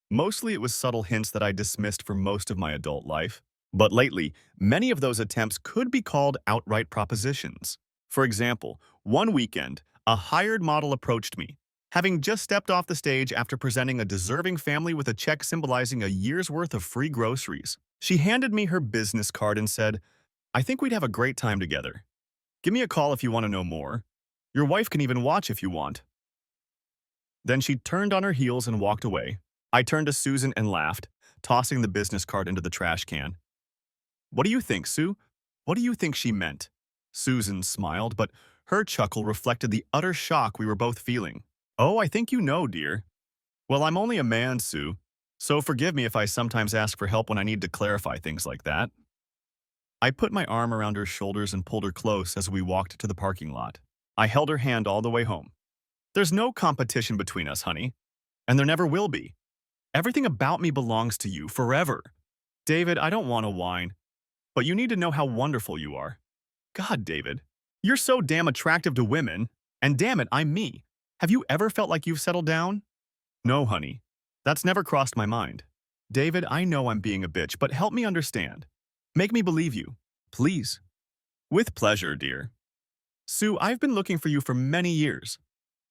Mostly it was subtle hints that I dismissed for most of my adult life. But lately, many of those attempts could be called outright propositions. For example, one weekend, a hired model approached me, having just stepped off the stage after presenting a deserving family with a check symbolizing a year's worth of free groceries. She handed me her business card and said, "I think we'd have a great time together. Give me a call if you want to know more. Your wife can even watch if you want." Then she turned on her heels and walked away. I turned to Susan and laughed, tossing the business card into the trash can. "What do you think, Sue? What do you think she meant?" Susan smiled, but her chuckle reflected the utter shock we were both feeling. "Oh, I think you know, dear." "Well, I'm only a man, Sue, so forgive me if I sometimes ask for help when I need to clarify things like that." I put my arm around her shoulders and pulled her close as we walked to the parking lot. I held her hand all the way home. "There's no competition between us, honey, and there never will be. Everything about me belongs to you forever. David, I don't want to whine, but you need to know how wonderful you are." God, David, you're so damn attractive to women, and damn it, I'm me. Have you ever felt like you've settled down? No, honey. That's never crossed my mind. David, I know I'm being a bitch, but help me understand. Make me believe you. Please. With pleasure, dear. Sue, I've been looking for you for many years.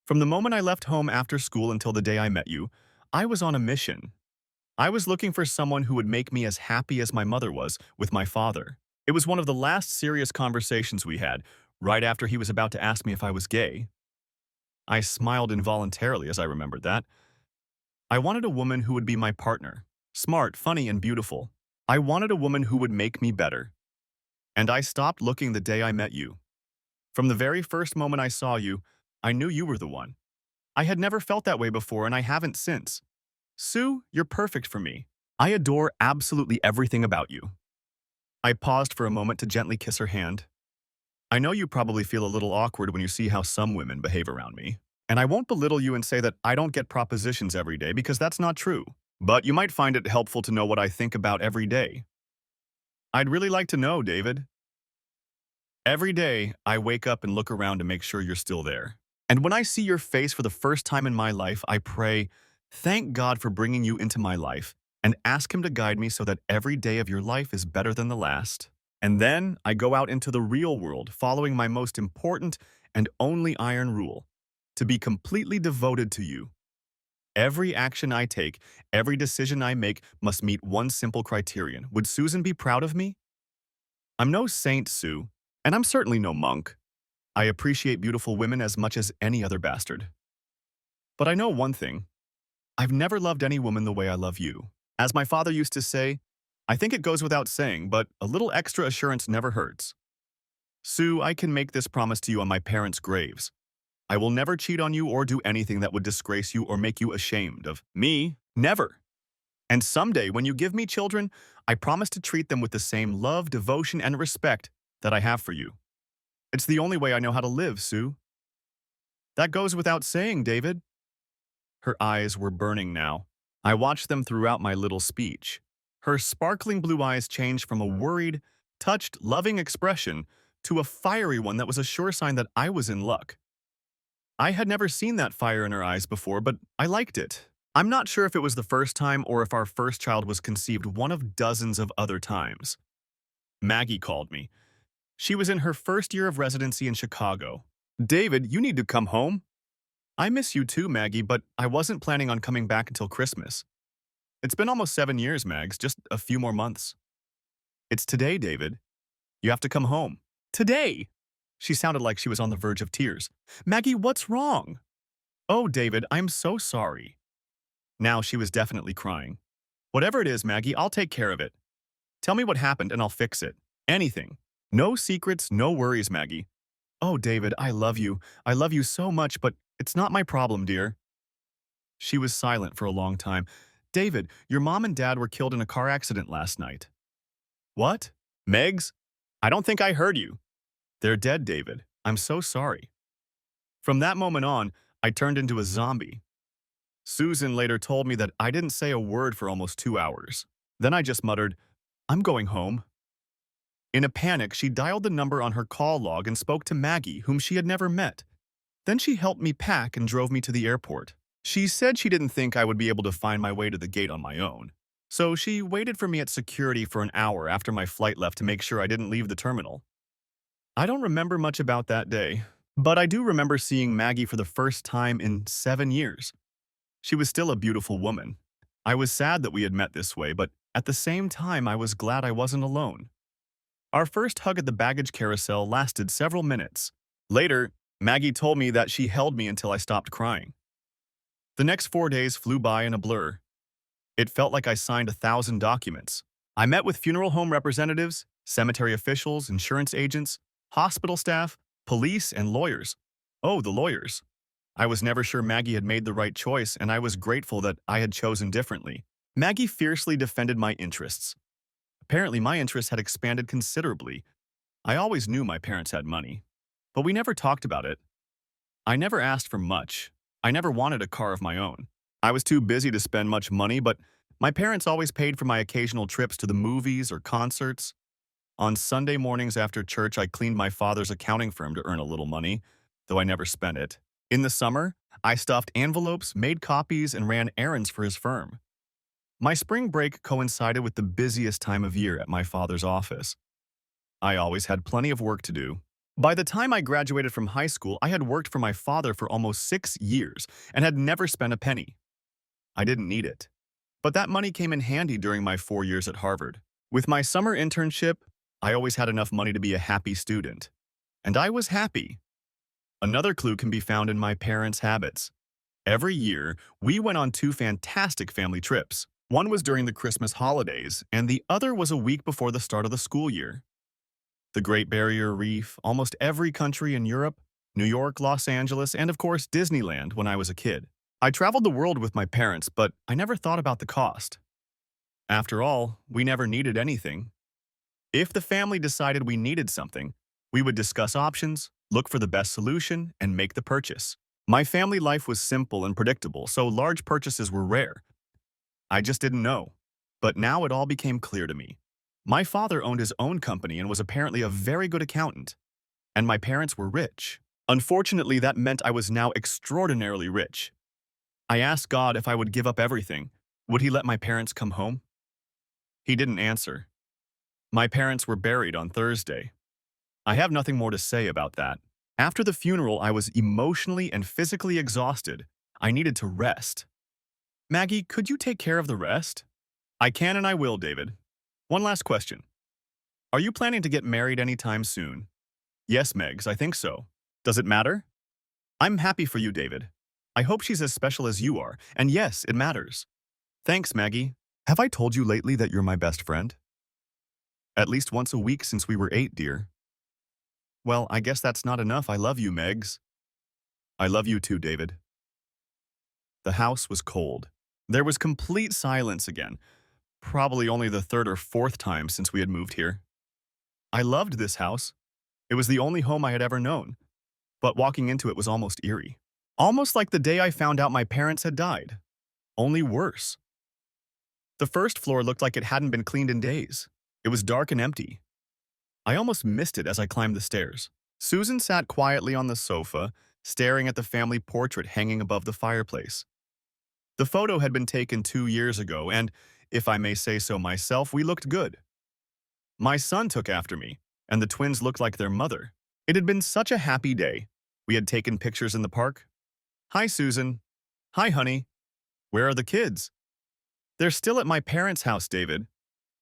From the moment I left home after school until the day I met you, I was on a mission. I was looking for someone who would make me as happy as my mother was with my father. It was one of the last serious conversations we had, right after he was about to ask me if I was gay. I smiled involuntarily as I remembered that. I wanted a woman who would be my partner, smart, funny, and beautiful. I wanted a woman who would make me better. And I stopped looking the day I met you. From the very first moment I saw you, I knew you were the one. I had never felt that way before and I haven't since. Sue, you're perfect for me. I adore absolutely everything about you. I paused for a moment to gently kiss her hand. I know you probably feel a little awkward when you see how some women behave around me. And I won't belittle you and say that I don't get propositions every day because that's not true. But you might find it helpful to know what I think about every day. I'd really like to know, David. Every day, I wake up and look around to make sure you're still there. And when I see your face for the first time in my life, I pray, thank God for bringing you into my life, and ask Him to guide me so that every day of your life is better than the last. And then I go out into the real world, following my most important and only iron rule, to be completely devoted to you. Every action I take, every decision I make must meet one simple criterion. Would Susan be proud of me? I'm no saint, Sue, and I'm certainly no monk. I appreciate beautiful women as much as any other bastard. But I know one thing. I've never loved any woman the way I love you. As my father used to say, I think it goes without saying, but a little extra assurance never hurts. Sue, I can make this promise to you on my parents' graves. I will never cheat on you or do anything that would disgrace you or make you ashamed of me. Never. And someday, when you give me children, I promise to treat them with the same love, devotion, and respect that I have for you. It's the only way I know how to live, Sue. That goes without saying, David. Her eyes were burning now. I watched them throughout my little speech. Her sparkling blue eyes changed from a worried, touched, loving expression to a fiery one that was a sure sign that I was in luck. I had never seen that fire in her eyes before, but I liked it. I'm not sure if it was the first time or if our first child was conceived one of dozens of other times. Maggie called me. She was in her first year of residency in Chicago. David, you need to come home. I miss you too, Maggie, but I wasn't planning on coming back until Christmas. It's been almost 7 years, Mags, just a few more months. It's today, David. You have to come home. Today! She sounded like she was on the verge of tears. Maggie, what's wrong? Oh, David, I'm so sorry. Now she was definitely crying. Whatever it is, Maggie, I'll take care of it. Tell me what happened and I'll fix it. Anything. No secrets, no worries, Maggie. Oh, David, I love you. I love you so much, but it's not my problem, dear. She was silent for a long time. David, your mom and dad were killed in a car accident last night. What? Megs? I don't think I heard you. They're dead, David. I'm so sorry. From that moment on, I turned into a zombie. Susan later told me that I didn't say a word for almost 2 hours. Then I just muttered, I'm going home. In a panic, she dialed the number on her call log and spoke to Maggie, whom she had never met. Then she helped me pack and drove me to the airport. She said she didn't think I would be able to find my way to the gate on my own. So she waited for me at security for an hour after my flight left to make sure I didn't leave the terminal. I don't remember much about that day, but I do remember seeing Maggie for the first time in 7 years. She was still a beautiful woman. I was sad that we had met this way, but at the same time, I was glad I wasn't alone. Our first hug at the baggage carousel lasted several minutes. Later, Maggie told me that she held me until I stopped crying. The next 4 days flew by in a blur. It felt like I signed 1,000 documents. I met with funeral home representatives, cemetery officials, insurance agents, hospital staff, police, and lawyers. Oh, the lawyers. I was never sure Maggie had made the right choice, and I was grateful that I had chosen differently. Maggie fiercely defended my interests. Apparently, my interests had expanded considerably. I always knew my parents had money, but we never talked about it. I never asked for much. I never wanted a car of my own. I was too busy to spend much money, but my parents always paid for my occasional trips to the movies or concerts. On Sunday mornings after church, I cleaned my father's accounting firm to earn a little money, though I never spent it. In the summer, I stuffed envelopes, made copies, and ran errands for his firm. My spring break coincided with the busiest time of year at my father's office. I always had plenty of work to do. By the time I graduated from high school, I had worked for my father for almost 6 years and had never spent a penny. I didn't need it. But that money came in handy during my 4 years at Harvard. With my summer internship, I always had enough money to be a happy student. And I was happy. Another clue can be found in my parents' habits. Every year, we went on 2 fantastic family trips. One was during the Christmas holidays, and the other was a week before the start of the school year. The Great Barrier Reef, almost every country in Europe, New York, Los Angeles, and of course Disneyland when I was a kid. I traveled the world with my parents, but I never thought about the cost. After all, we never needed anything. If the family decided we needed something, we would discuss options, look for the best solution, and make the purchase. My family life was simple and predictable, so large purchases were rare. I just didn't know. But now it all became clear to me. My father owned his own company and was apparently a very good accountant, and my parents were rich. Unfortunately, that meant I was now extraordinarily rich. I asked God if I would give up everything. Would he let my parents come home? He didn't answer. My parents were buried on Thursday. I have nothing more to say about that. After the funeral, I was emotionally and physically exhausted. I needed to rest. Maggie, could you take care of the rest? I can and I will, David. One last question. Are you planning to get married anytime soon? Yes, Megs, I think so. Does it matter? I'm happy for you, David. I hope she's as special as you are, and yes, it matters. Thanks, Maggie. Have I told you lately that you're my best friend? At least once a week since we were 8, dear. Well, I guess that's not enough. I love you, Megs. I love you too, David. The house was cold. There was complete silence again, probably only the third or fourth time since we had moved here. I loved this house. It was the only home I had ever known, but walking into it was almost eerie. Almost like the day I found out my parents had died. Only worse. The first floor looked like it hadn't been cleaned in days. It was dark and empty. I almost missed it as I climbed the stairs. Susan sat quietly on the sofa, staring at the family portrait hanging above the fireplace. The photo had been taken 2 years ago, and, if I may say so myself, we looked good. My son took after me, and the twins looked like their mother. It had been such a happy day. We had taken pictures in the park. Hi, Susan. Hi, honey. Where are the kids? They're still at my parents' house, David.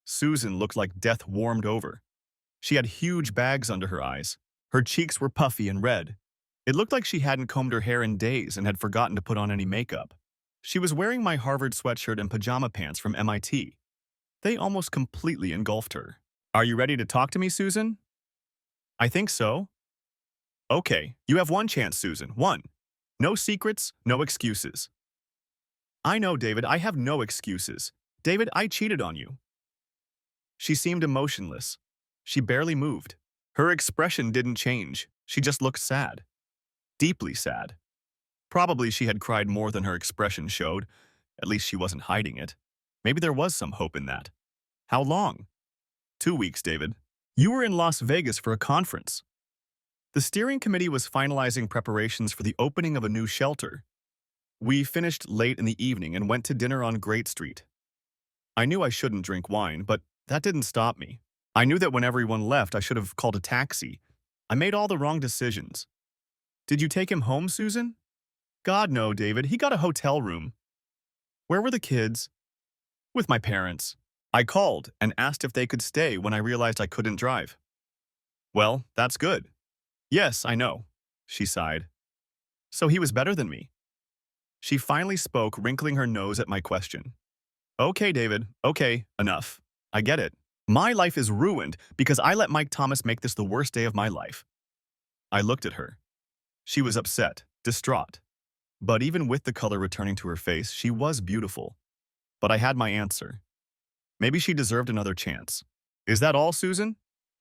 Susan looked like death warmed over. She had huge bags under her eyes. Her cheeks were puffy and red. It looked like she hadn't combed her hair in days and had forgotten to put on any makeup. She was wearing my Harvard sweatshirt and pajama pants from MIT. They almost completely engulfed her. Are you ready to talk to me, Susan? I think so. Okay, you have one chance, Susan. One. No secrets, no excuses. I know, David, I have no excuses. David, I cheated on you. She seemed emotionless. She barely moved. Her expression didn't change. She just looked sad. Deeply sad. Probably she had cried more than her expression showed. At least she wasn't hiding it. Maybe there was some hope in that. How long? 2 weeks, David. You were in Las Vegas for a conference. The steering committee was finalizing preparations for the opening of a new shelter. We finished late in the evening and went to dinner on Great Street. I knew I shouldn't drink wine, but that didn't stop me. I knew that when everyone left, I should have called a taxi. I made all the wrong decisions. Did you take him home, Susan? God, no, David. He got a hotel room. Where were the kids? With my parents. I called and asked if they could stay when I realized I couldn't drive. Well, that's good. Yes, I know, she sighed. So he was better than me. She finally spoke, wrinkling her nose at my question. Okay, David, okay, enough. I get it. My life is ruined because I let Mike Thomas make this the worst day of my life. I looked at her. She was upset, distraught. But even with the color returning to her face, she was beautiful. But I had my answer. Maybe she deserved another chance. Is that all, Susan?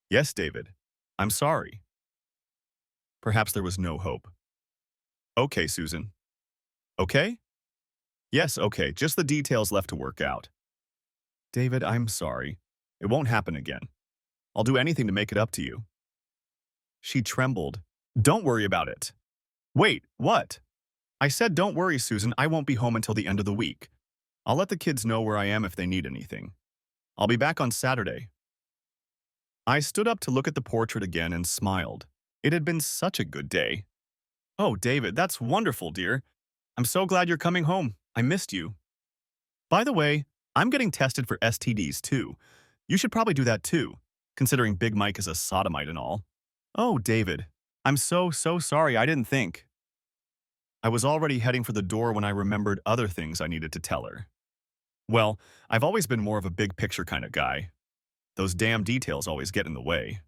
Yes, David. I'm sorry. Perhaps there was no hope. Okay, Susan. Okay? Yes, okay, just the details left to work out. David, I'm sorry. It won't happen again. I'll do anything to make it up to you. She trembled. Don't worry about it. Wait, what? I said don't worry, Susan. I won't be home until the end of the week. I'll let the kids know where I am if they need anything. I'll be back on Saturday. I stood up to look at the portrait again and smiled. It had been such a good day. Oh, David, that's wonderful, dear. I'm so glad you're coming home. I missed you. By the way, I'm getting tested for STDs too. You should probably do that too, considering Big Mike is a sodomite and all. Oh, David, I'm so sorry. I didn't think. I was already heading for the door when I remembered other things I needed to tell her. Well, I've always been more of a big picture kind of guy. Those damn details always get in the way.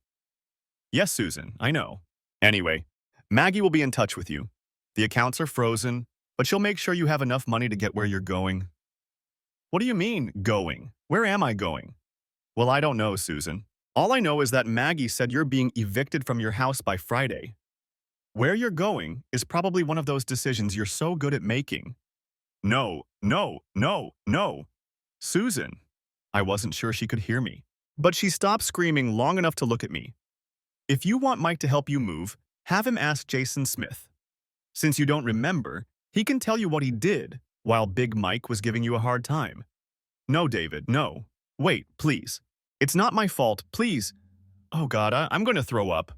Yes, Susan, I know. Anyway, Maggie will be in touch with you. The accounts are frozen, but she'll make sure you have enough money to get where you're going. What do you mean, going? Where am I going? Well, I don't know, Susan. All I know is that Maggie said you're being evicted from your house by Friday. Where you're going is probably one of those decisions you're so good at making. No, no, no, no. Susan. I wasn't sure she could hear me, but she stopped screaming long enough to look at me. If you want Mike to help you move, have him ask Jason Smith. Since you don't remember, he can tell you what he did while Big Mike was giving you a hard time. No, David, no. Wait, please. It's not my fault, please. Oh God, I'm going to throw up.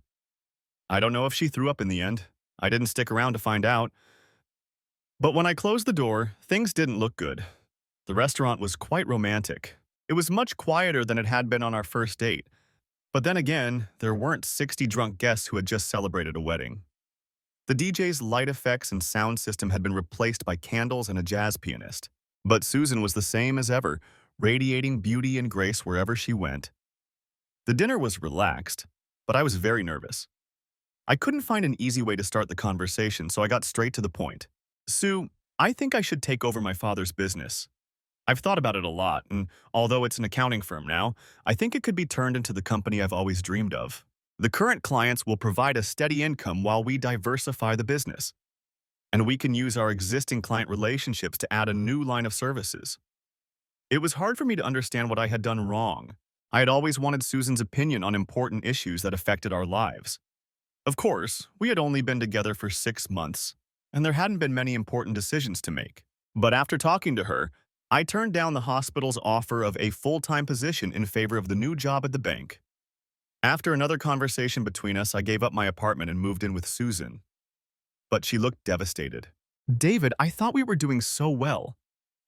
I don't know if she threw up in the end. I didn't stick around to find out. But when I closed the door, things didn't look good. The restaurant was quite romantic. It was much quieter than it had been on our first date. But then again, there weren't 60 drunk guests who had just celebrated a wedding. The DJ's light effects and sound system had been replaced by candles and a jazz pianist. But Susan was the same as ever, radiating beauty and grace wherever she went. The dinner was relaxed, but I was very nervous. I couldn't find an easy way to start the conversation, so I got straight to the point. Sue, I think I should take over my father's business. I've thought about it a lot, and although it's an accounting firm now, I think it could be turned into the company I've always dreamed of. The current clients will provide a steady income while we diversify the business. And we can use our existing client relationships to add a new line of services. It was hard for me to understand what I had done wrong. I had always wanted Susan's opinion on important issues that affected our lives. Of course, we had only been together for 6 months, and there hadn't been many important decisions to make. But after talking to her, I turned down the hospital's offer of a full-time position in favor of the new job at the bank. After another conversation between us, I gave up my apartment and moved in with Susan. But she looked devastated. David, I thought we were doing so well.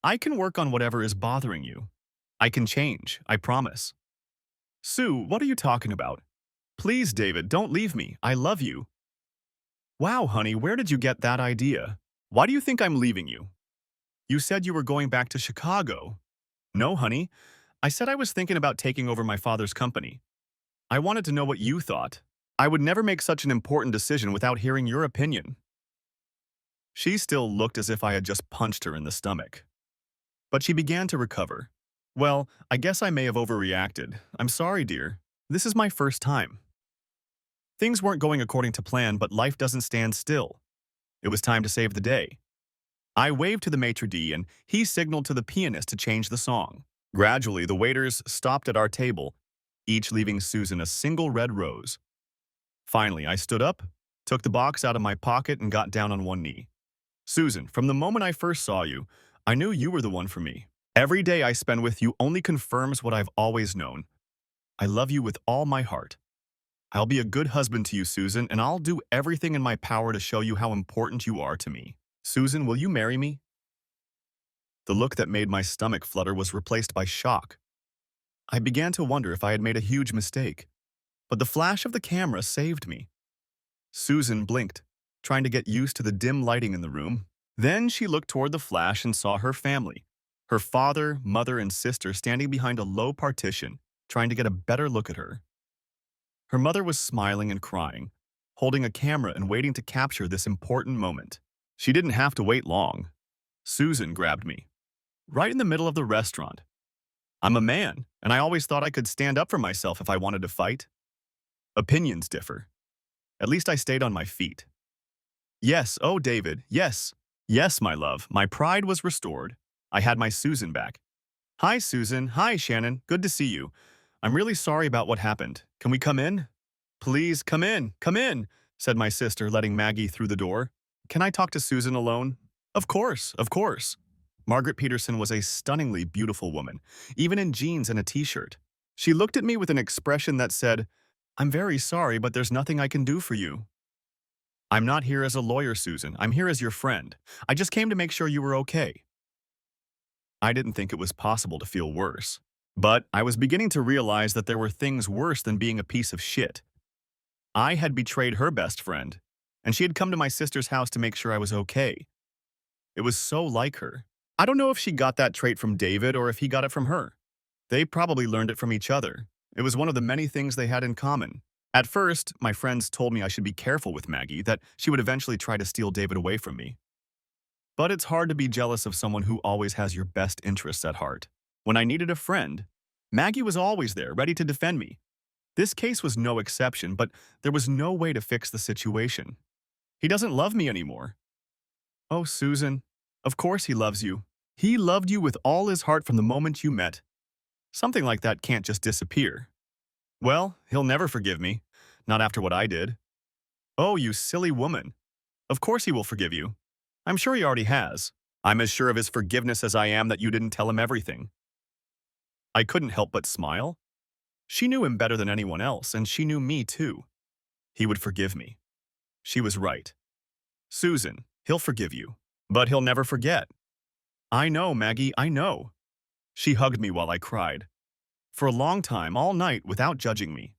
I can work on whatever is bothering you. I can change, I promise. Sue, what are you talking about? Please, David, don't leave me. I love you. Wow, honey, where did you get that idea? Why do you think I'm leaving you? You said you were going back to Chicago. No, honey. I said I was thinking about taking over my father's company. I wanted to know what you thought. I would never make such an important decision without hearing your opinion. She still looked as if I had just punched her in the stomach. But she began to recover. Well, I guess I may have overreacted. I'm sorry, dear. This is my first time. Things weren't going according to plan, but life doesn't stand still. It was time to save the day. I waved to the maitre d' and he signaled to the pianist to change the song. Gradually, the waiters stopped at our table, each leaving Susan a single red rose. Finally, I stood up, took the box out of my pocket, and got down on one knee. Susan, from the moment I first saw you, I knew you were the one for me. Every day I spend with you only confirms what I've always known. I love you with all my heart. I'll be a good husband to you, Susan, and I'll do everything in my power to show you how important you are to me. Susan, will you marry me? The look that made my stomach flutter was replaced by shock. I began to wonder if I had made a huge mistake, but the flash of the camera saved me. Susan blinked, trying to get used to the dim lighting in the room. Then she looked toward the flash and saw her family, her father, mother, and sister standing behind a low partition, trying to get a better look at her. Her mother was smiling and crying, holding a camera and waiting to capture this important moment. She didn't have to wait long. Susan grabbed me, right in the middle of the restaurant. I'm a man, and I always thought I could stand up for myself if I wanted to fight. Opinions differ. At least I stayed on my feet. Yes, oh David, yes. Yes, my love, my pride was restored. I had my Susan back. Hi, Susan. Hi, Shannon. Good to see you. I'm really sorry about what happened. Can we come in? Please, come in, said my sister, letting Maggie through the door. Can I talk to Susan alone? Of course, of course. Margaret Peterson was a stunningly beautiful woman, even in jeans and a t-shirt. She looked at me with an expression that said, I'm very sorry, but there's nothing I can do for you. I'm not here as a lawyer, Susan. I'm here as your friend. I just came to make sure you were okay. I didn't think it was possible to feel worse. But I was beginning to realize that there were things worse than being a piece of shit. I had betrayed her best friend, and she had come to my sister's house to make sure I was okay. It was so like her. I don't know if she got that trait from David or if he got it from her. They probably learned it from each other. It was one of the many things they had in common. At first, my friends told me I should be careful with Maggie, that she would eventually try to steal David away from me. But it's hard to be jealous of someone who always has your best interests at heart. When I needed a friend, Maggie was always there, ready to defend me. This case was no exception, but there was no way to fix the situation. He doesn't love me anymore. Oh, Susan, of course he loves you. He loved you with all his heart from the moment you met. Something like that can't just disappear. Well, he'll never forgive me. Not after what I did. Oh, you silly woman. Of course he will forgive you. I'm sure he already has. I'm as sure of his forgiveness as I am that you didn't tell him everything. I couldn't help but smile. She knew him better than anyone else, and she knew me too. He would forgive me. She was right. Susan, he'll forgive you. But he'll never forget. I know, Maggie, I know. She hugged me while I cried. For a long time, all night, without judging me.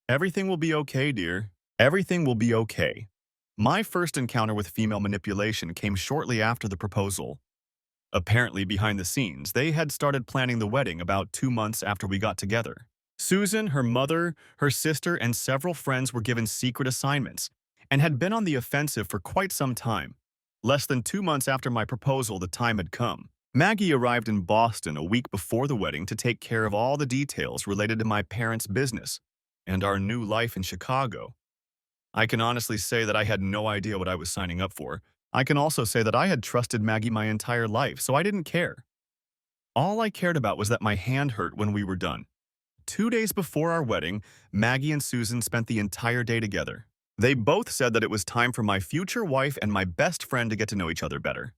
Everything will be okay, dear. Everything will be okay. My first encounter with female manipulation came shortly after the proposal. Apparently, behind the scenes, they had started planning the wedding about 2 months after we got together. Susan, her mother, her sister, and several friends were given secret assignments and had been on the offensive for quite some time. Less than 2 months after my proposal, the time had come. Maggie arrived in Boston a week before the wedding to take care of all the details related to my parents' business and our new life in Chicago. I can honestly say that I had no idea what I was signing up for. I can also say that I had trusted Maggie my entire life, so I didn't care. All I cared about was that my hand hurt when we were done. 2 days before our wedding, Maggie and Susan spent the entire day together. They both said that it was time for my future wife and my best friend to get to know each other better.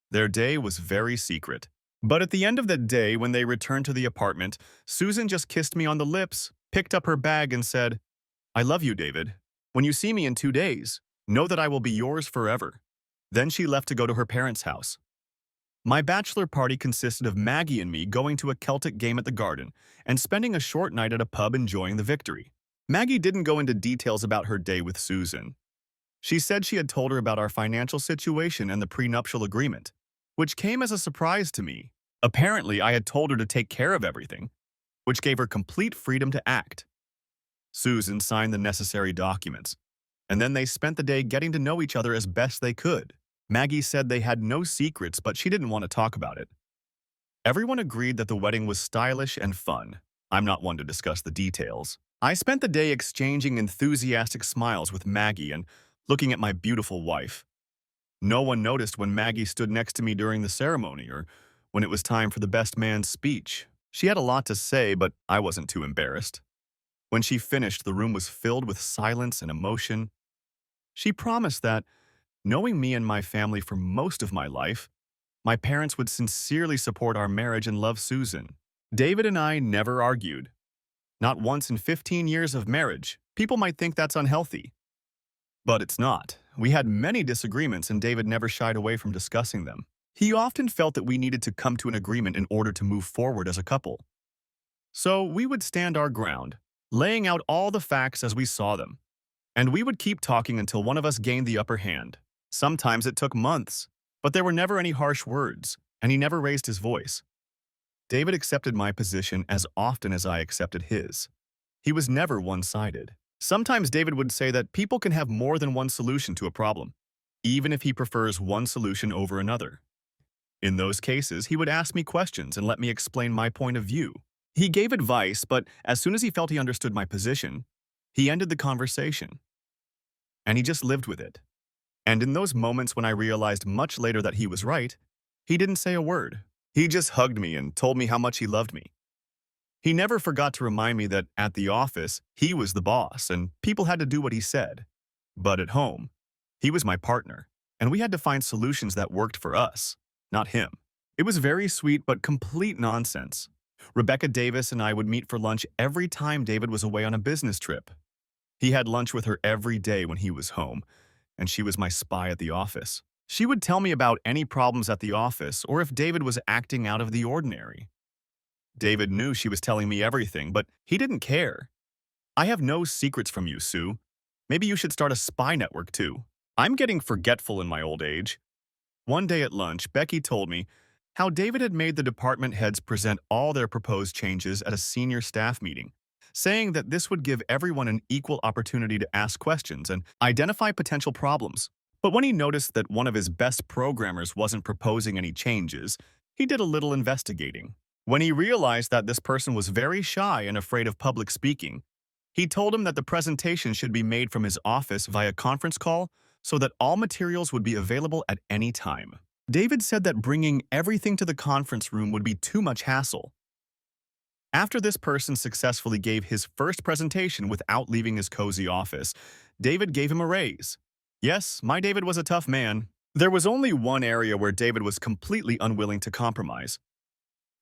Their day was very secret. But at the end of the day, when they returned to the apartment, Susan just kissed me on the lips, picked up her bag, and said, I love you, David. When you see me in 2 days, know that I will be yours forever. Then she left to go to her parents' house. My bachelor party consisted of Maggie and me going to a Celtic game at the Garden and spending a short night at a pub enjoying the victory. Maggie didn't go into details about her day with Susan. She said she had told her about our financial situation and the prenuptial agreement, which came as a surprise to me. Apparently, I had told her to take care of everything, which gave her complete freedom to act. Susan signed the necessary documents, and then they spent the day getting to know each other as best they could. Maggie said they had no secrets, but she didn't want to talk about it. Everyone agreed that the wedding was stylish and fun. I'm not one to discuss the details. I spent the day exchanging enthusiastic smiles with Maggie and looking at my beautiful wife. No one noticed when Maggie stood next to me during the ceremony or when it was time for the best man's speech. She had a lot to say, but I wasn't too embarrassed. When she finished, the room was filled with silence and emotion. She promised that, knowing me and my family for most of my life, my parents would sincerely support our marriage and love Susan. David and I never argued. Not once in 15 years of marriage. People might think that's unhealthy. But it's not. We had many disagreements and David never shied away from discussing them. He often felt that we needed to come to an agreement in order to move forward as a couple. So we would stand our ground, laying out all the facts as we saw them. And we would keep talking until one of us gained the upper hand. Sometimes it took months, but there were never any harsh words, and he never raised his voice. David accepted my position as often as I accepted his. He was never one-sided. Sometimes David would say that people can have more than one solution to a problem, even if he prefers one solution over another. In those cases, he would ask me questions and let me explain my point of view. He gave advice, but as soon as he felt he understood my position, he ended the conversation. And he just lived with it. And in those moments when I realized much later that he was right, he didn't say a word. He just hugged me and told me how much he loved me. He never forgot to remind me that at the office, he was the boss and people had to do what he said. But at home, he was my partner, and we had to find solutions that worked for us, not him. It was very sweet but complete nonsense. Rebecca Davis and I would meet for lunch every time David was away on a business trip. He had lunch with her every day when he was home, and she was my spy at the office. She would tell me about any problems at the office or if David was acting out of the ordinary. David knew she was telling me everything, but he didn't care. I have no secrets from you, Sue. Maybe you should start a spy network too. I'm getting forgetful in my old age. One day at lunch, Becky told me how David had made the department heads present all their proposed changes at a senior staff meeting. saying that this would give everyone an equal opportunity to ask questions and identify potential problems. But when he noticed that one of his best programmers wasn't proposing any changes, he did a little investigating. When he realized that this person was very shy and afraid of public speaking, he told him that the presentation should be made from his office via conference call so that all materials would be available at any time. David said that bringing everything to the conference room would be too much hassle. After this person successfully gave his first presentation without leaving his cozy office, David gave him a raise. Yes, my David was a tough man. There was only one area where David was completely unwilling to compromise: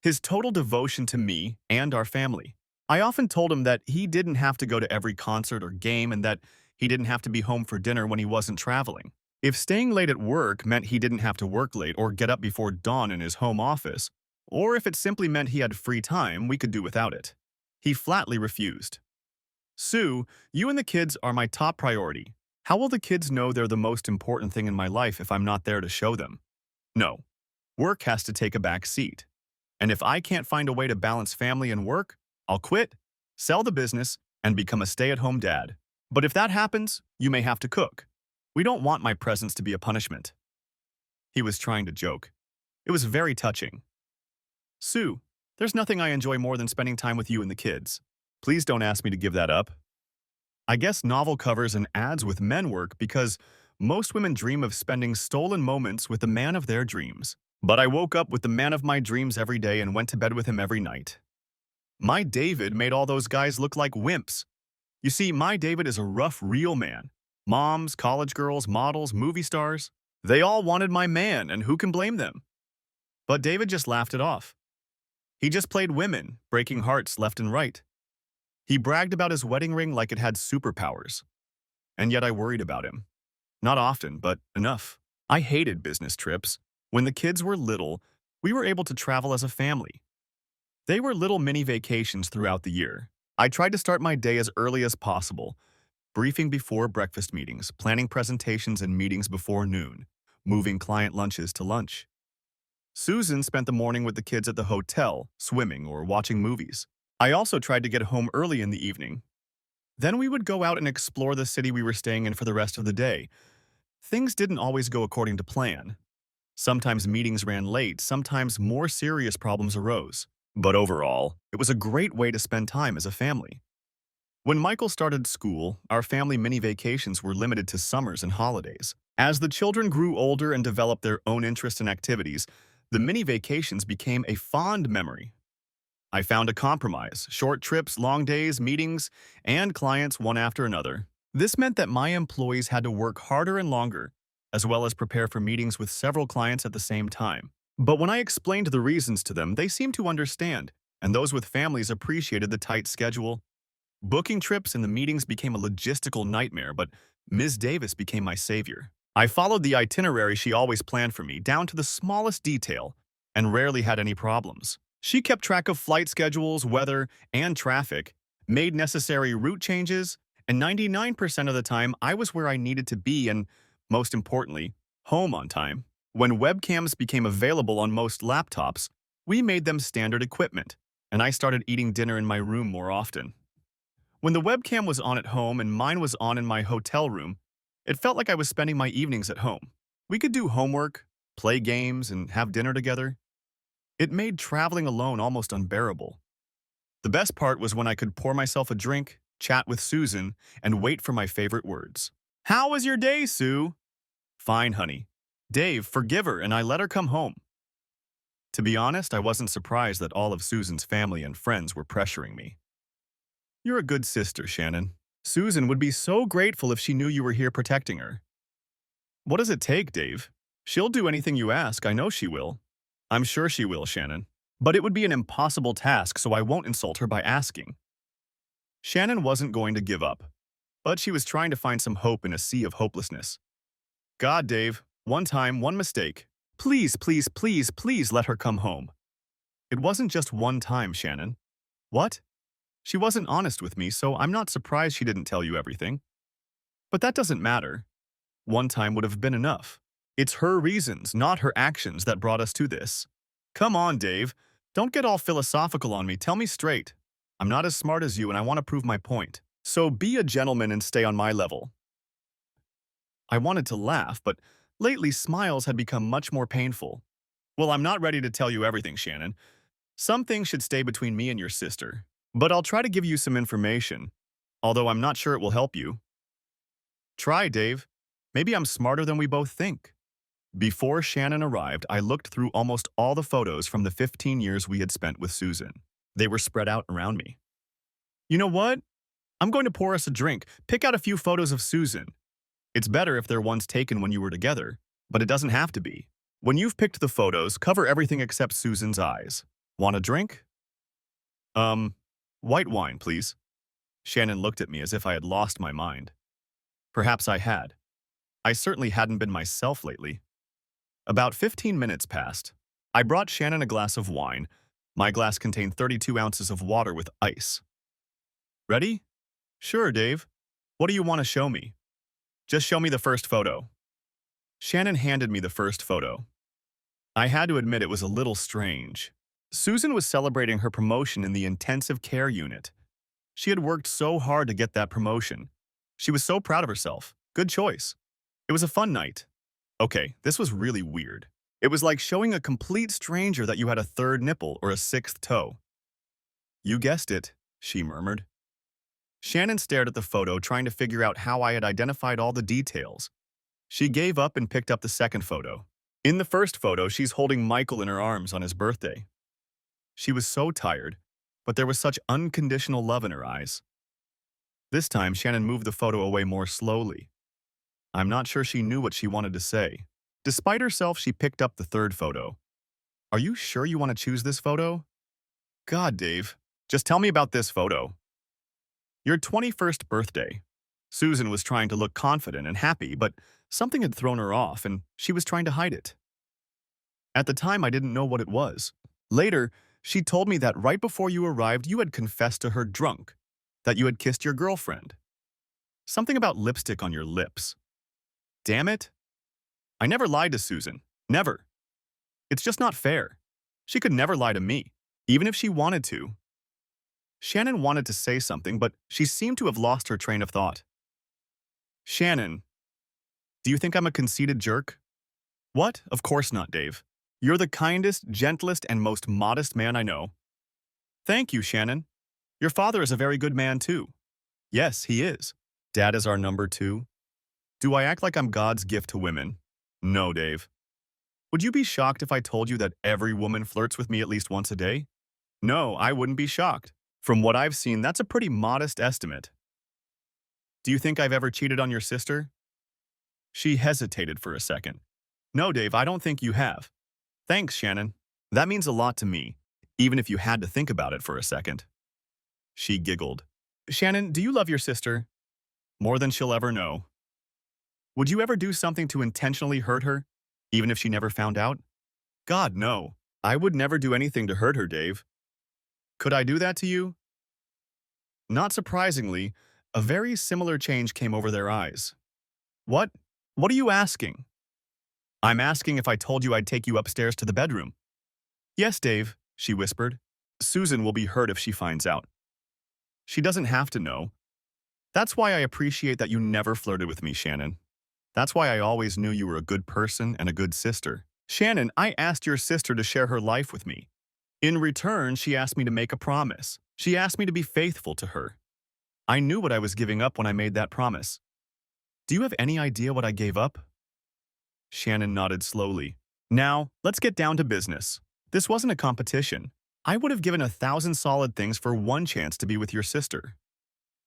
his total devotion to me and our family. I often told him that he didn't have to go to every concert or game and that he didn't have to be home for dinner when he wasn't traveling. If staying late at work meant he didn't have to work late or get up before dawn in his home office, or if it simply meant he had free time, we could do without it. He flatly refused. Sue, you and the kids are my top priority. How will the kids know they're the most important thing in my life if I'm not there to show them? No. Work has to take a back seat. And if I can't find a way to balance family and work, I'll quit, sell the business, and become a stay-at-home dad. But if that happens, you may have to cook. We don't want my presence to be a punishment. He was trying to joke. It was very touching. Sue, there's nothing I enjoy more than spending time with you and the kids. Please don't ask me to give that up. I guess novel covers and ads with men work because most women dream of spending stolen moments with the man of their dreams. But I woke up with the man of my dreams every day and went to bed with him every night. My David made all those guys look like wimps. You see, my David is a rough, real man. Moms, college girls, models, movie stars. They all wanted my man, and who can blame them? But David just laughed it off. He just played women, breaking hearts left and right. He bragged about his wedding ring like it had superpowers. And yet I worried about him. Not often, but enough. I hated business trips. When the kids were little, we were able to travel as a family. They were little mini vacations throughout the year. I tried to start my day as early as possible, briefing before breakfast meetings, planning presentations and meetings before noon, moving client lunches to lunch. Susan spent the morning with the kids at the hotel, swimming or watching movies. I also tried to get home early in the evening. Then we would go out and explore the city we were staying in for the rest of the day. Things didn't always go according to plan. Sometimes meetings ran late, sometimes more serious problems arose. But overall, it was a great way to spend time as a family. When Michael started school, our family mini vacations were limited to summers and holidays. As the children grew older and developed their own interests and activities, the mini vacations became a fond memory. I found a compromise: short trips, long days, meetings, and clients one after another. This meant that my employees had to work harder and longer, as well as prepare for meetings with several clients at the same time. But when I explained the reasons to them, they seemed to understand, and those with families appreciated the tight schedule. Booking trips and the meetings became a logistical nightmare, but Ms. Davis became my savior. I followed the itinerary she always planned for me, down to the smallest detail, and rarely had any problems. She kept track of flight schedules, weather, and traffic, made necessary route changes, and 99% of the time I was where I needed to be and, most importantly, home on time. When webcams became available on most laptops, we made them standard equipment, and I started eating dinner in my room more often. When the webcam was on at home and mine was on in my hotel room, it felt like I was spending my evenings at home. We could do homework, play games, and have dinner together. It made traveling alone almost unbearable. The best part was when I could pour myself a drink, chat with Susan, and wait for my favorite words. "How was your day, Sue?" "Fine, honey." "Dave, forgive her," and I let her come home. To be honest, I wasn't surprised that all of Susan's family and friends were pressuring me. "You're a good sister, Shannon. Susan would be so grateful if she knew you were here protecting her." "What does it take, Dave? She'll do anything you ask, I know she will." "I'm sure she will, Shannon. But it would be an impossible task, so I won't insult her by asking." Shannon wasn't going to give up, but she was trying to find some hope in a sea of hopelessness. "God, Dave, one time, one mistake. Please, please, please, please let her come home." "It wasn't just one time, Shannon." "What?" "She wasn't honest with me, so I'm not surprised she didn't tell you everything." "But that doesn't matter. One time would have been enough. It's her reasons, not her actions, that brought us to this." "Come on, Dave. Don't get all philosophical on me. Tell me straight." I'm not as smart as you and I want to prove my point. So be a gentleman and stay on my level. I wanted to laugh, but lately smiles had become much more painful. Well, I'm not ready to tell you everything, Shannon. Some things should stay between me and your sister. But I'll try to give you some information, although I'm not sure it will help you. Try, Dave. Maybe I'm smarter than we both think. Before Shannon arrived, I looked through almost all the photos from the 15 years we had spent with Susan. They were spread out around me. You know what? I'm going to pour us a drink. Pick out a few photos of Susan. It's better if they're ones taken when you were together, but it doesn't have to be. When you've picked the photos, cover everything except Susan's eyes. Want a drink? White wine, please. Shannon looked at me as if I had lost my mind. Perhaps I had. I certainly hadn't been myself lately. About 15 minutes passed. I brought Shannon a glass of wine. My glass contained 32 ounces of water with ice. Ready? Sure, Dave. What do you want to show me? Just show me the first photo. Shannon handed me the first photo. I had to admit it was a little strange. Susan was celebrating her promotion in the intensive care unit. She had worked so hard to get that promotion. She was so proud of herself. Good choice. It was a fun night. Okay, this was really weird. It was like showing a complete stranger that you had a third nipple or a sixth toe. You guessed it, she murmured. Shannon stared at the photo, trying to figure out how I had identified all the details. She gave up and picked up the second photo. In the first photo, she's holding Michael in her arms on his birthday. She was so tired, but there was such unconditional love in her eyes. This time, Shannon moved the photo away more slowly. I'm not sure she knew what she wanted to say. Despite herself, she picked up the third photo. Are you sure you want to choose this photo? God, Dave, just tell me about this photo. Your 21st birthday. Susan was trying to look confident and happy, but something had thrown her off and she was trying to hide it. At the time, I didn't know what it was. Later, she told me that right before you arrived, you had confessed to her drunk, that you had kissed your girlfriend. Something about lipstick on your lips. Damn it. I never lied to Susan. Never. It's just not fair. She could never lie to me, even if she wanted to. Shannon wanted to say something, but she seemed to have lost her train of thought. Shannon, do you think I'm a conceited jerk? What? Of course not, Dave. You're the kindest, gentlest, and most modest man I know. Thank you, Shannon. Your father is a very good man, too. Yes, he is. Dad is our number two. Do I act like I'm God's gift to women? No, Dave. Would you be shocked if I told you that every woman flirts with me at least once a day? No, I wouldn't be shocked. From what I've seen, that's a pretty modest estimate. Do you think I've ever cheated on your sister? She hesitated for a second. No, Dave, I don't think you have. Thanks, Shannon. That means a lot to me, even if you had to think about it for a second. She giggled. Shannon, do you love your sister? More than she'll ever know. Would you ever do something to intentionally hurt her, even if she never found out? God, no. I would never do anything to hurt her, Dave. Could I do that to you? Not surprisingly, a very similar change came over their eyes. What? What are you asking? I'm asking if I told you I'd take you upstairs to the bedroom. Yes, Dave, she whispered. Susan will be hurt if she finds out. She doesn't have to know. That's why I appreciate that you never flirted with me, Shannon. That's why I always knew you were a good person and a good sister. Shannon, I asked your sister to share her life with me. In return, she asked me to make a promise. She asked me to be faithful to her. I knew what I was giving up when I made that promise. Do you have any idea what I gave up? Shannon nodded slowly. Now, let's get down to business. This wasn't a competition. I would have given 1,000 solid things for one chance to be with your sister.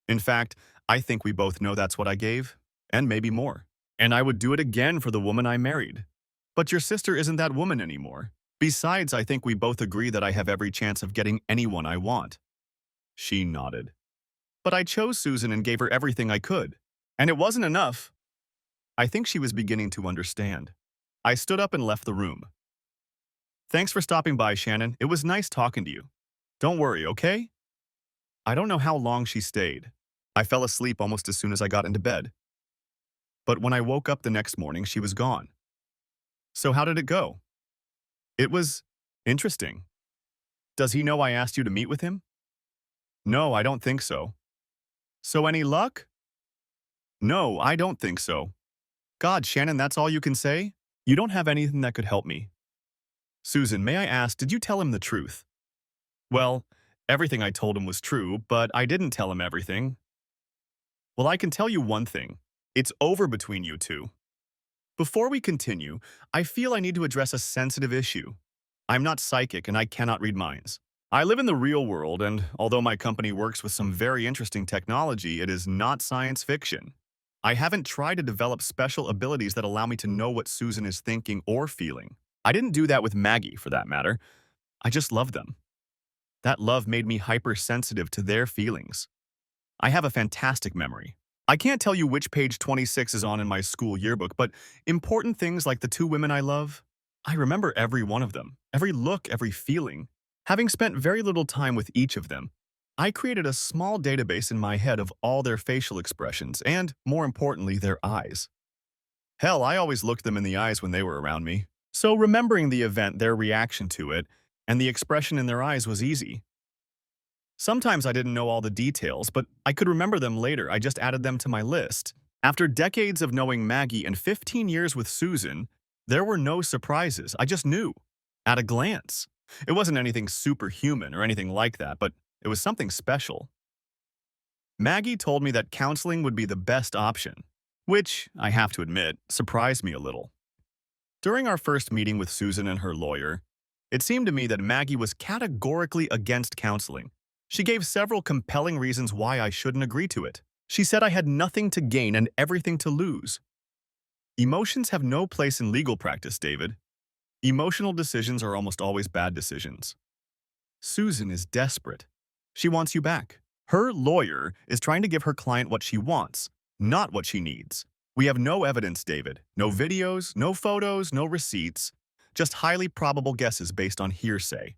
In fact, I think we both know that's what I gave, and maybe more. And I would do it again for the woman I married. But your sister isn't that woman anymore. Besides, I think we both agree that I have every chance of getting anyone I want. She nodded. But I chose Susan and gave her everything I could. And it wasn't enough. I think she was beginning to understand. I stood up and left the room. Thanks for stopping by, Shannon. It was nice talking to you. Don't worry, okay? I don't know how long she stayed. I fell asleep almost as soon as I got into bed. But when I woke up the next morning, she was gone. So how did it go? It was interesting. Does he know I asked you to meet with him? No, I don't think so. So any luck? No, I don't think so. God, Shannon, that's all you can say? You don't have anything that could help me. Susan, may I ask, did you tell him the truth? Well, everything I told him was true, but I didn't tell him everything. Well, I can tell you one thing. It's over between you two. Before we continue, I feel I need to address a sensitive issue. I'm not psychic and I cannot read minds. I live in the real world, and although my company works with some very interesting technology, it is not science fiction. I haven't tried to develop special abilities that allow me to know what Susan is thinking or feeling. I didn't do that with Maggie, for that matter. I just love them. That love made me hypersensitive to their feelings. I have a fantastic memory. I can't tell you which page 26 is on in my school yearbook, but important things like the two women I love, I remember every one of them, every look, every feeling. Having spent very little time with each of them, I created a small database in my head of all their facial expressions and, more importantly, their eyes. Hell, I always looked them in the eyes when they were around me. So remembering the event, their reaction to it, and the expression in their eyes was easy. Sometimes I didn't know all the details, but I could remember them later. I just added them to my list. After decades of knowing Maggie and 15 years with Susan, there were no surprises. I just knew. At a glance. It wasn't anything superhuman or anything like that, but it was something special. Maggie told me that counseling would be the best option, which, I have to admit, surprised me a little. During our first meeting with Susan and her lawyer, it seemed to me that Maggie was categorically against counseling. She gave several compelling reasons why I shouldn't agree to it. She said I had nothing to gain and everything to lose. Emotions have no place in legal practice, David. Emotional decisions are almost always bad decisions. Susan is desperate. She wants you back. Her lawyer is trying to give her client what she wants, not what she needs. We have no evidence, David. No videos, no photos, no receipts. Just highly probable guesses based on hearsay.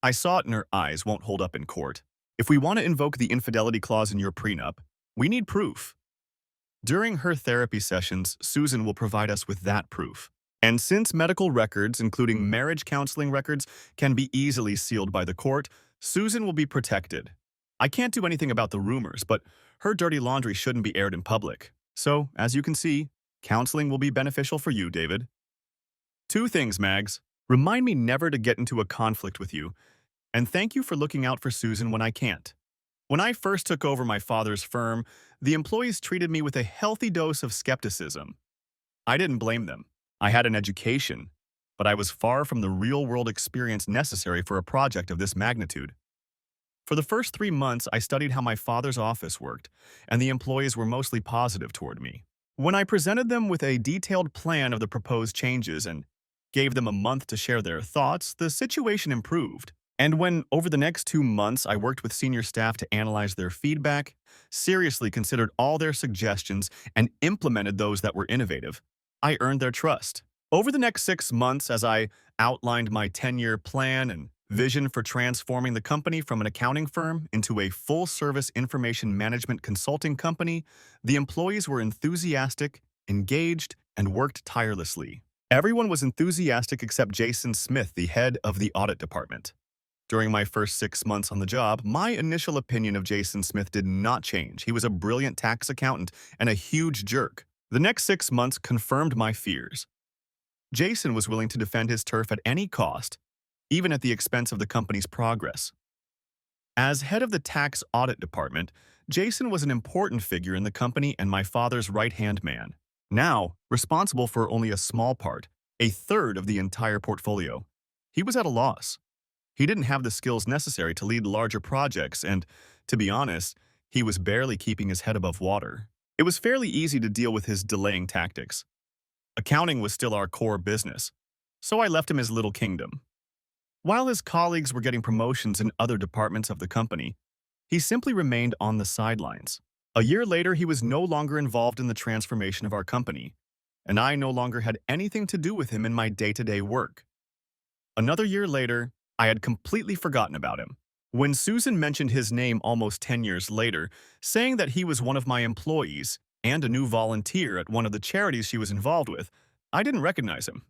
I saw it in her eyes won't hold up in court. If we want to invoke the infidelity clause in your prenup, we need proof. During her therapy sessions, Susan will provide us with that proof. And since medical records, including marriage counseling records, can be easily sealed by the court, Susan will be protected. I can't do anything about the rumors, but her dirty laundry shouldn't be aired in public. So, as you can see, counseling will be beneficial for you, David. Two things, Mags. Remind me never to get into a conflict with you, and thank you for looking out for Susan when I can't. When I first took over my father's firm, the employees treated me with a healthy dose of skepticism. I didn't blame them. I had an education, but I was far from the real-world experience necessary for a project of this magnitude. For the first 3 months, I studied how my father's office worked, and the employees were mostly positive toward me. When I presented them with a detailed plan of the proposed changes and gave them a month to share their thoughts, the situation improved. And when, over the next 2 months, I worked with senior staff to analyze their feedback, seriously considered all their suggestions, and implemented those that were innovative, I earned their trust. Over the next 6 months, as I outlined my 10-year plan and vision for transforming the company from an accounting firm into a full-service information management consulting company, the employees were enthusiastic, engaged, and worked tirelessly. Everyone was enthusiastic except Jason Smith, the head of the audit department. During my first 6 months on the job, my initial opinion of Jason Smith did not change. He was a brilliant tax accountant and a huge jerk. The next 6 months confirmed my fears. Jason was willing to defend his turf at any cost, even at the expense of the company's progress. As head of the tax audit department, Jason was an important figure in the company and my father's right-hand man. Now, responsible for only a small part, a third of the entire portfolio, he was at a loss. He didn't have the skills necessary to lead larger projects and, to be honest, he was barely keeping his head above water. It was fairly easy to deal with his delaying tactics. Accounting was still our core business, so I left him his little kingdom. While his colleagues were getting promotions in other departments of the company, he simply remained on the sidelines. A year later, he was no longer involved in the transformation of our company, and I no longer had anything to do with him in my day-to-day work. Another year later, I had completely forgotten about him. When Susan mentioned his name almost 10 years later, saying that he was one of my employees and a new volunteer at one of the charities she was involved with, I didn't recognize him.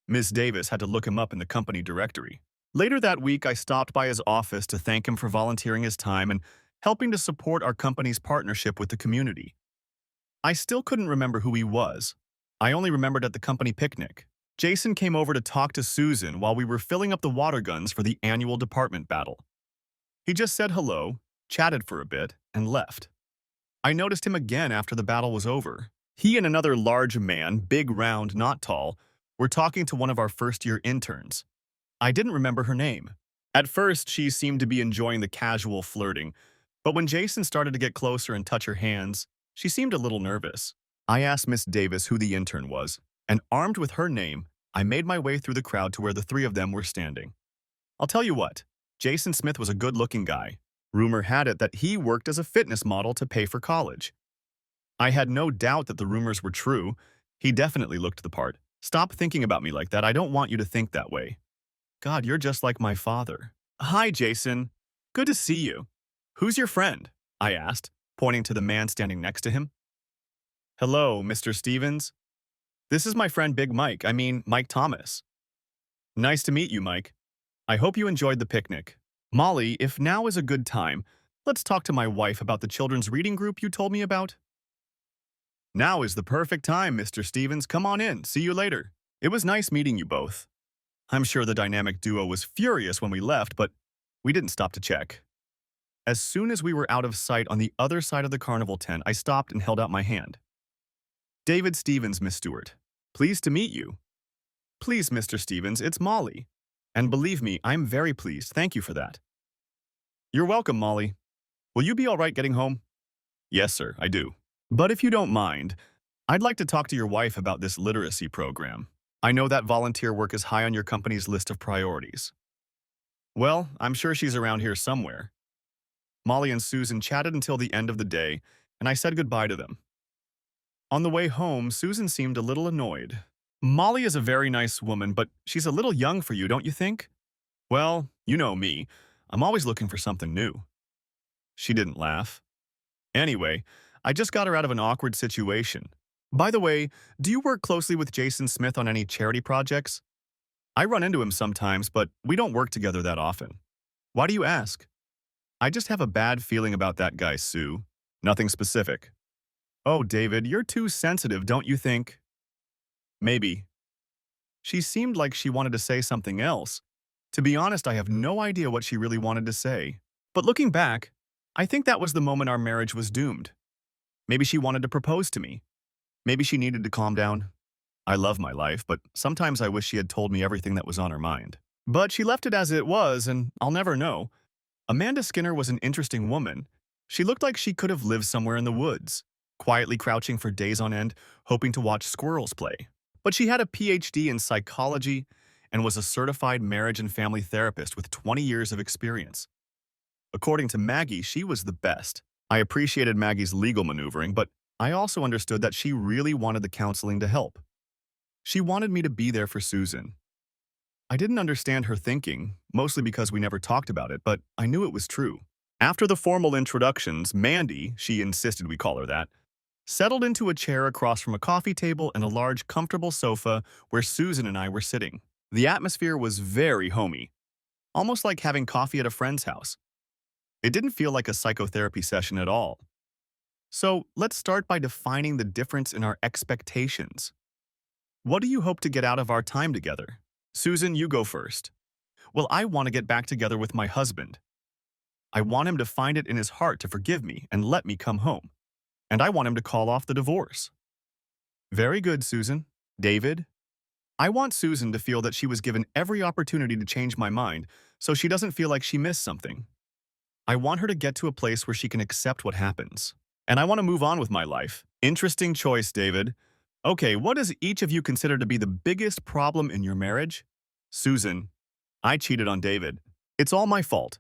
Ms. Davis had to look him up in the company directory. Later that week, I stopped by his office to thank him for volunteering his time and helping to support our company's partnership with the community. I still couldn't remember who he was. I only remembered at the company picnic. Jason came over to talk to Susan while we were filling up the water guns for the annual department battle. He just said hello, chatted for a bit, and left. I noticed him again after the battle was over. He and another large man, big, round, not tall, were talking to one of our first-year interns. I didn't remember her name. At first, she seemed to be enjoying the casual flirting, but when Jason started to get closer and touch her hands, she seemed a little nervous. I asked Miss Davis who the intern was, and armed with her name, I made my way through the crowd to where the three of them were standing. I'll tell you what, Jason Smith was a good-looking guy. Rumor had it that he worked as a fitness model to pay for college. I had no doubt that the rumors were true. He definitely looked the part. Stop thinking about me like that. I don't want you to think that way. God, you're just like my father. Hi, Jason. Good to see you. Who's your friend? I asked, pointing to the man standing next to him. Hello, Mr. Stevens. This is my friend Big Mike, Mike Thomas. Nice to meet you, Mike. I hope you enjoyed the picnic. Molly, if now is a good time, let's talk to my wife about the children's reading group you told me about. Now is the perfect time, Mr. Stevens. Come on in. See you later. It was nice meeting you both. I'm sure the dynamic duo was furious when we left, but we didn't stop to check. As soon as we were out of sight on the other side of the carnival tent, I stopped and held out my hand. David Stevens, Miss Stewart. Pleased to meet you. Please, Mr. Stevens, it's Molly. And believe me, I'm very pleased. Thank you for that. You're welcome, Molly. Will you be all right getting home? Yes, sir, I do. But if you don't mind, I'd like to talk to your wife about this literacy program. I know that volunteer work is high on your company's list of priorities. Well, I'm sure she's around here somewhere. Molly and Susan chatted until the end of the day, and I said goodbye to them. On the way home, Susan seemed a little annoyed. Molly is a very nice woman, but she's a little young for you, don't you think? Well, you know me. I'm always looking for something new. She didn't laugh. Anyway, I just got her out of an awkward situation. By the way, do you work closely with Jason Smith on any charity projects? I run into him sometimes, but we don't work together that often. Why do you ask? I just have a bad feeling about that guy, Sue. Nothing specific. Oh, David, you're too sensitive, don't you think? Maybe. She seemed like she wanted to say something else. To be honest, I have no idea what she really wanted to say. But looking back, I think that was the moment our marriage was doomed. Maybe she wanted to propose to me. Maybe she needed to calm down. I love my life, but sometimes I wish she had told me everything that was on her mind. But she left it as it was, and I'll never know. Amanda Skinner was an interesting woman. She looked like she could have lived somewhere in the woods, quietly crouching for days on end, hoping to watch squirrels play. But she had a PhD in psychology and was a certified marriage and family therapist with 20 years of experience. According to Maggie, she was the best. I appreciated Maggie's legal maneuvering, but I also understood that she really wanted the counseling to help. She wanted me to be there for Susan. I didn't understand her thinking, mostly because we never talked about it, but I knew it was true. After the formal introductions, Mandy, she insisted we call her that, settled into a chair across from a coffee table and a large, comfortable sofa where Susan and I were sitting. The atmosphere was very homey, almost like having coffee at a friend's house. It didn't feel like a psychotherapy session at all. So let's start by defining the difference in our expectations. What do you hope to get out of our time together? Susan, you go first. Well, I want to get back together with my husband. I want him to find it in his heart to forgive me and let me come home. And I want him to call off the divorce. Very good, Susan. David? I want Susan to feel that she was given every opportunity to change my mind so she doesn't feel like she missed something. I want her to get to a place where she can accept what happens. And I want to move on with my life. Interesting choice, David. Okay, what does each of you consider to be the biggest problem in your marriage? Susan, I cheated on David. It's all my fault.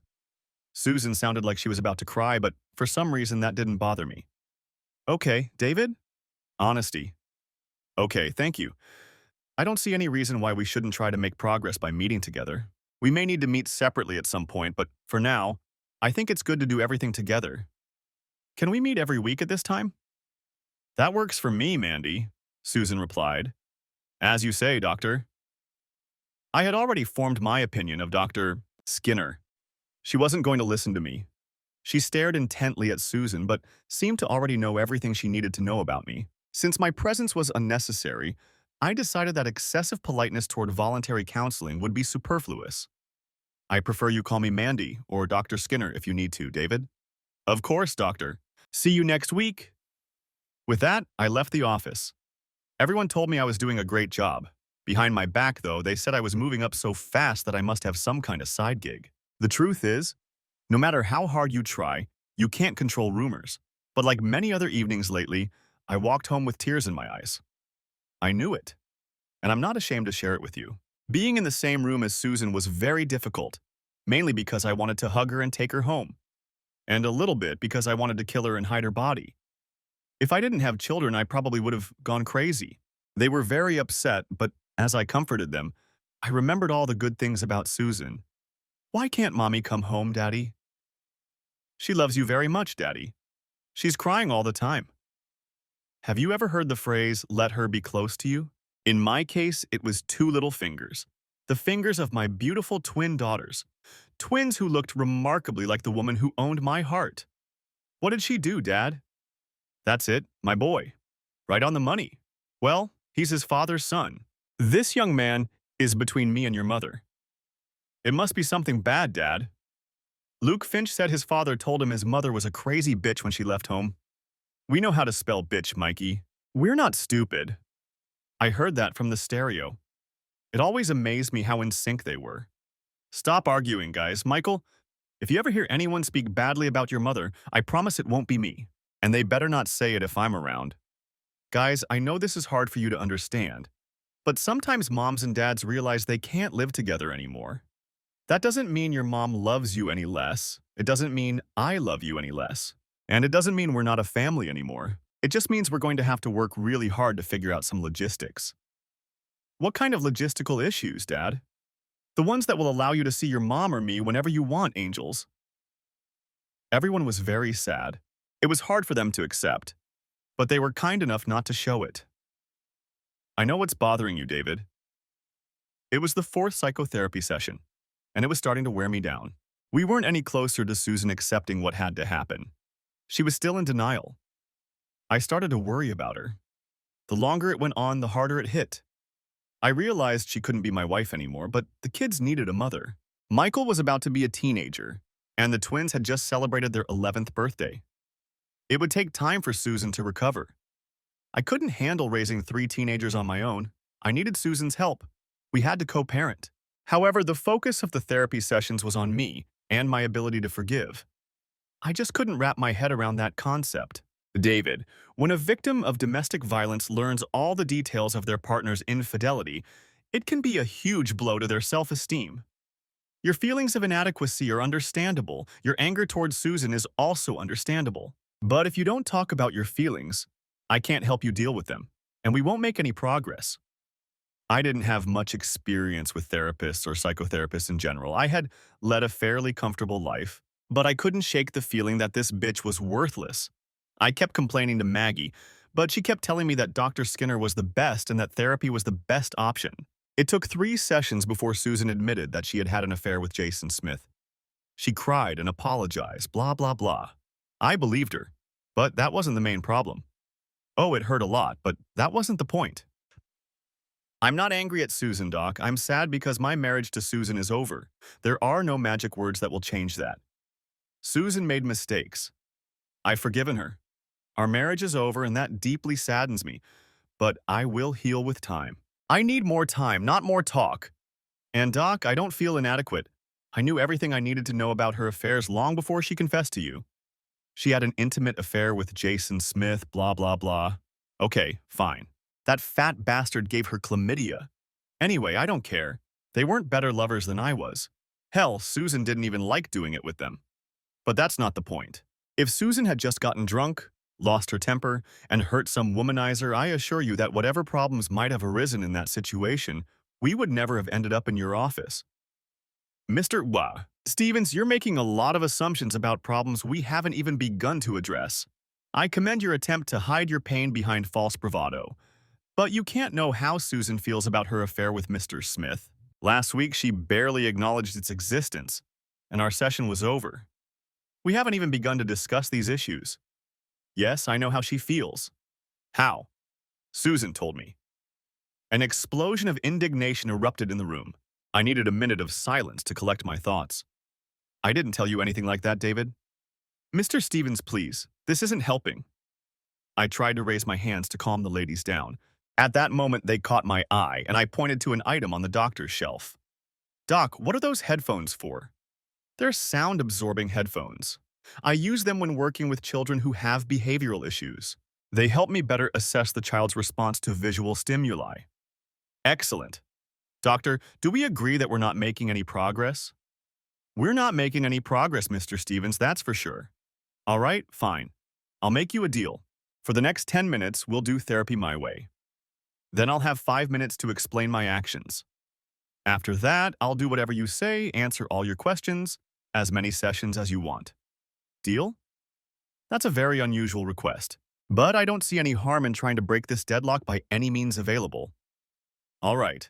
Susan sounded like she was about to cry, but for some reason that didn't bother me. Okay, David? Honesty. Okay, thank you. I don't see any reason why we shouldn't try to make progress by meeting together. We may need to meet separately at some point, but for now, I think it's good to do everything together. Can we meet every week at this time? That works for me, Mandy, Susan replied. As you say, Doctor. I had already formed my opinion of Dr. Skinner. She wasn't going to listen to me. She stared intently at Susan, but seemed to already know everything she needed to know about me. Since my presence was unnecessary, I decided that excessive politeness toward voluntary counseling would be superfluous. I prefer you call me Mandy or Dr. Skinner if you need to, David. Of course, doctor. See you next week. With that, I left the office. Everyone told me I was doing a great job. Behind my back, though, they said I was moving up so fast that I must have some kind of side gig. The truth is, no matter how hard you try, you can't control rumors. But like many other evenings lately, I walked home with tears in my eyes. I knew it, and I'm not ashamed to share it with you. Being in the same room as Susan was very difficult, mainly because I wanted to hug her and take her home, and a little bit because I wanted to kill her and hide her body. If I didn't have children, I probably would have gone crazy. They were very upset, but as I comforted them, I remembered all the good things about Susan. Why can't Mommy come home, Daddy? She loves you very much, Daddy. She's crying all the time. Have you ever heard the phrase, let her be close to you? In my case, it was two little fingers. The fingers of my beautiful twin daughters. Twins who looked remarkably like the woman who owned my heart. What did she do, Dad? That's it, my boy. Right on the money. Well, he's his father's son. This young man is between me and your mother. It must be something bad, Dad. Luke Finch said his father told him his mother was a crazy bitch when she left home. We know how to spell bitch, Mikey. We're not stupid. I heard that from the stereo. It always amazed me how in sync they were. Stop arguing, guys. Michael, if you ever hear anyone speak badly about your mother, I promise it won't be me. And they better not say it if I'm around. Guys, I know this is hard for you to understand, but sometimes moms and dads realize they can't live together anymore. That doesn't mean your mom loves you any less. It doesn't mean I love you any less. And it doesn't mean we're not a family anymore. It just means we're going to have to work really hard to figure out some logistics. What kind of logistical issues, Dad? The ones that will allow you to see your mom or me whenever you want, angels. Everyone was very sad. It was hard for them to accept, but they were kind enough not to show it. I know what's bothering you, David. It was the fourth psychotherapy session, and it was starting to wear me down. We weren't any closer to Susan accepting what had to happen. She was still in denial. I started to worry about her. The longer it went on, the harder it hit. I realized she couldn't be my wife anymore, but the kids needed a mother. Michael was about to be a teenager, and the twins had just celebrated their 11th birthday. It would take time for Susan to recover. I couldn't handle raising 3 teenagers on my own. I needed Susan's help. We had to co-parent. However, the focus of the therapy sessions was on me and my ability to forgive. I just couldn't wrap my head around that concept. David, when a victim of domestic violence learns all the details of their partner's infidelity, it can be a huge blow to their self-esteem. Your feelings of inadequacy are understandable. Your anger towards Susan is also understandable. But if you don't talk about your feelings, I can't help you deal with them, and we won't make any progress. I didn't have much experience with therapists or psychotherapists in general. I had led a fairly comfortable life, but I couldn't shake the feeling that this bitch was worthless. I kept complaining to Maggie, but she kept telling me that Dr. Skinner was the best and that therapy was the best option. It took 3 sessions before Susan admitted that she had had an affair with Jason Smith. She cried and apologized, blah, blah, blah. I believed her, but that wasn't the main problem. Oh, it hurt a lot, but that wasn't the point. I'm not angry at Susan, Doc. I'm sad because my marriage to Susan is over. There are no magic words that will change that. Susan made mistakes. I've forgiven her. Our marriage is over, and that deeply saddens me, but I will heal with time. I need more time, not more talk. And Doc, I don't feel inadequate. I knew everything I needed to know about her affairs long before she confessed to you. She had an intimate affair with Jason Smith, blah, blah, blah. Okay, fine. That fat bastard gave her chlamydia. Anyway, I don't care. They weren't better lovers than I was. Hell, Susan didn't even like doing it with them. But that's not the point. If Susan had just gotten drunk, lost her temper, and hurt some womanizer, I assure you that whatever problems might have arisen in that situation, we would never have ended up in your office. Mr. Stevens, you're making a lot of assumptions about problems we haven't even begun to address. I commend your attempt to hide your pain behind false bravado. But you can't know how Susan feels about her affair with Mr. Smith. Last week, she barely acknowledged its existence, and our session was over. We haven't even begun to discuss these issues. Yes, I know how she feels. How? Susan told me. An explosion of indignation erupted in the room. I needed a minute of silence to collect my thoughts. I didn't tell you anything like that, David. Mr. Stevens, please. This isn't helping. I tried to raise my hands to calm the ladies down. At that moment, they caught my eye, and I pointed to an item on the doctor's shelf. Doc, what are those headphones for? They're sound-absorbing headphones. I use them when working with children who have behavioral issues. They help me better assess the child's response to visual stimuli. Excellent. Doctor, do we agree that we're not making any progress? We're not making any progress, Mr. Stevens, that's for sure. All right, fine. I'll make you a deal. For the next 10 minutes, we'll do therapy my way. Then I'll have 5 minutes to explain my actions. After that, I'll do whatever you say, answer all your questions, as many sessions as you want. Deal? That's a very unusual request, but I don't see any harm in trying to break this deadlock by any means available. All right.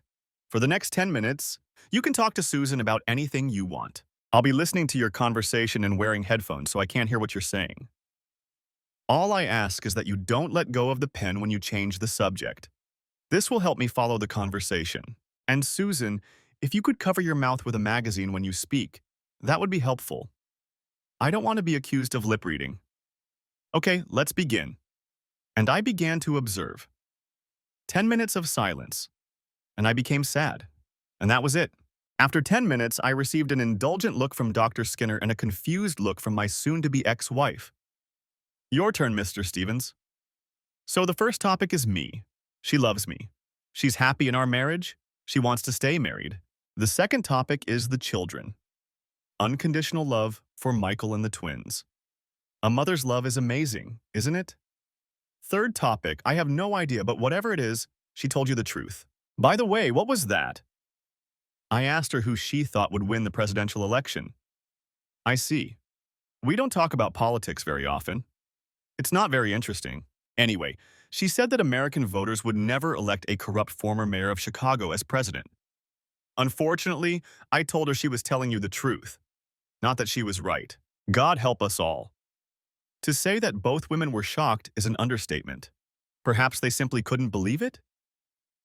For the next 10 minutes, you can talk to Susan about anything you want. I'll be listening to your conversation and wearing headphones so I can't hear what you're saying. All I ask is that you don't let go of the pen when you change the subject. This will help me follow the conversation. And Susan, if you could cover your mouth with a magazine when you speak, that would be helpful. I don't want to be accused of lip reading. Okay, let's begin. And I began to observe. 10 minutes of silence. And I became sad. And that was it. After 10 minutes, I received an indulgent look from Dr. Skinner and a confused look from my soon-to-be ex-wife. Your turn, Mr. Stevens. So the first topic is me. She loves me. She's happy in our marriage. She wants to stay married. The second topic is the children. Unconditional love for Michael and the twins. A mother's love is amazing, isn't it? Third topic, I have no idea, but whatever it is, she told you the truth. By the way, what was that? I asked her who she thought would win the presidential election. I see. We don't talk about politics very often. It's not very interesting. Anyway, she said that American voters would never elect a corrupt former mayor of Chicago as president. Unfortunately, I told her she was telling you the truth. Not that she was right. God help us all. To say that both women were shocked is an understatement. Perhaps they simply couldn't believe it?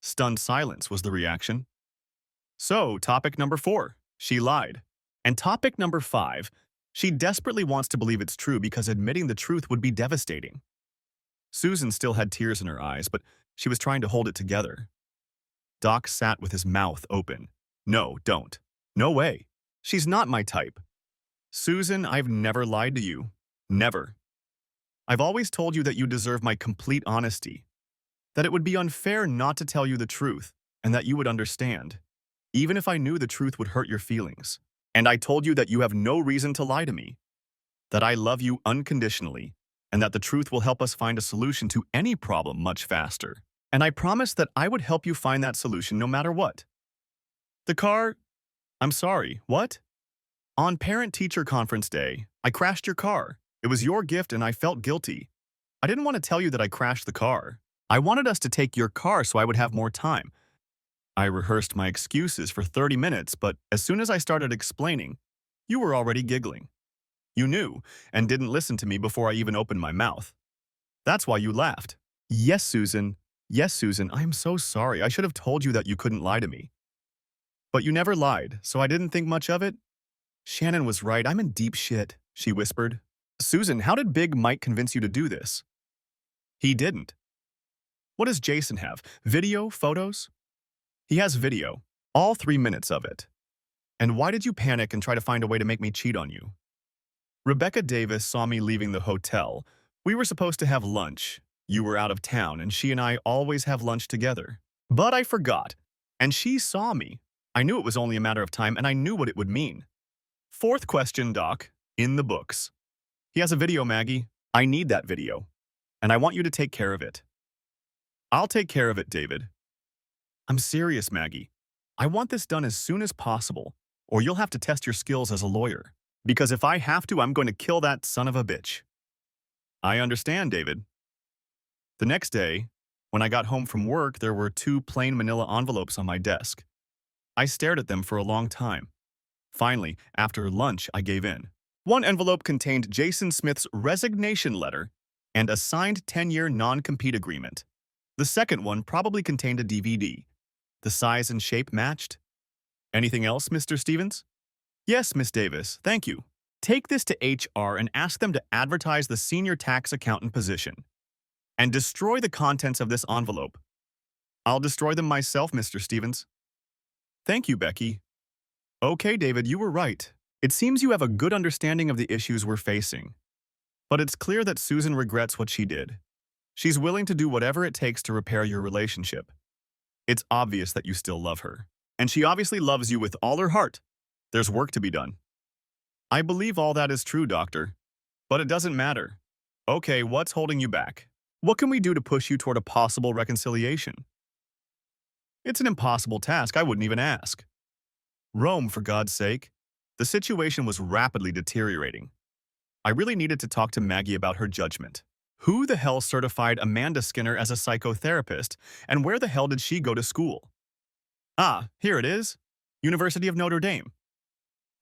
Stunned silence was the reaction. So, topic number 4, she lied. And topic number 5, she desperately wants to believe it's true because admitting the truth would be devastating. Susan still had tears in her eyes, but she was trying to hold it together. Doc sat with his mouth open. No, don't. No way. She's not my type. Susan, I've never lied to you. Never. I've always told you that you deserve my complete honesty, that it would be unfair not to tell you the truth, and that you would understand, even if I knew the truth would hurt your feelings. And I told you that you have no reason to lie to me, that I love you unconditionally, and that the truth will help us find a solution to any problem much faster. And I promised that I would help you find that solution no matter what. The car... I'm sorry, what? On parent-teacher conference day, I crashed your car. It was your gift and I felt guilty. I didn't want to tell you that I crashed the car. I wanted us to take your car so I would have more time. I rehearsed my excuses for 30 minutes, but as soon as I started explaining, you were already giggling. You knew, and didn't listen to me before I even opened my mouth. That's why you laughed. Yes, Susan. Yes, Susan, I am so sorry. I should have told you that you couldn't lie to me. But you never lied, so I didn't think much of it. Shannon was right. I'm in deep shit, she whispered. Susan, how did Big Mike convince you to do this? He didn't. What does Jason have? Video? Photos? He has video. All 3 minutes of it. And why did you panic and try to find a way to make me cheat on you? Rebecca Davis saw me leaving the hotel. We were supposed to have lunch. You were out of town, and she and I always have lunch together. But I forgot, and she saw me. I knew it was only a matter of time, and I knew what it would mean. Fourth question, Doc. In the books. He has a video, Maggie. I need that video. And I want you to take care of it. I'll take care of it, David. I'm serious, Maggie. I want this done as soon as possible, or you'll have to test your skills as a lawyer. Because if I have to, I'm going to kill that son of a bitch. I understand, David. The next day, when I got home from work, there were 2 plain manila envelopes on my desk. I stared at them for a long time. Finally, after lunch, I gave in. One envelope contained Jason Smith's resignation letter and a signed 10-year non-compete agreement. The second one probably contained a DVD. The size and shape matched. Anything else, Mr. Stevens? Yes, Miss Davis, thank you. Take this to HR and ask them to advertise the senior tax accountant position. And destroy the contents of this envelope. I'll destroy them myself, Mr. Stevens. Thank you, Becky. Okay, David, you were right. It seems you have a good understanding of the issues we're facing. But it's clear that Susan regrets what she did. She's willing to do whatever it takes to repair your relationship. It's obvious that you still love her. And she obviously loves you with all her heart. There's work to be done. I believe all that is true, Doctor. But it doesn't matter. Okay, what's holding you back? What can we do to push you toward a possible reconciliation? It's an impossible task, I wouldn't even ask. Rome, for God's sake. The situation was rapidly deteriorating. I really needed to talk to Maggie about her judgment. Who the hell certified Amanda Skinner as a psychotherapist, and where the hell did she go to school? Ah, here it is. University of Notre Dame.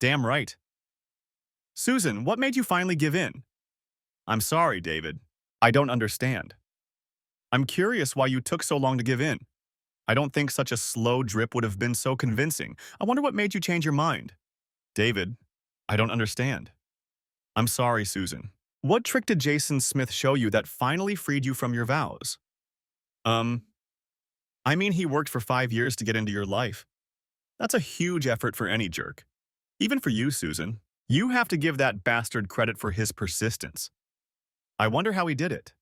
Damn right. Susan, what made you finally give in? I'm sorry, David. I don't understand. I'm curious why you took so long to give in. I don't think such a slow drip would have been so convincing. I wonder what made you change your mind. David, I don't understand. I'm sorry, Susan. What trick did Jason Smith show you that finally freed you from your vows? I mean, he worked for 5 years to get into your life. That's a huge effort for any jerk. Even for you, Susan. You have to give that bastard credit for his persistence. I wonder how he did it.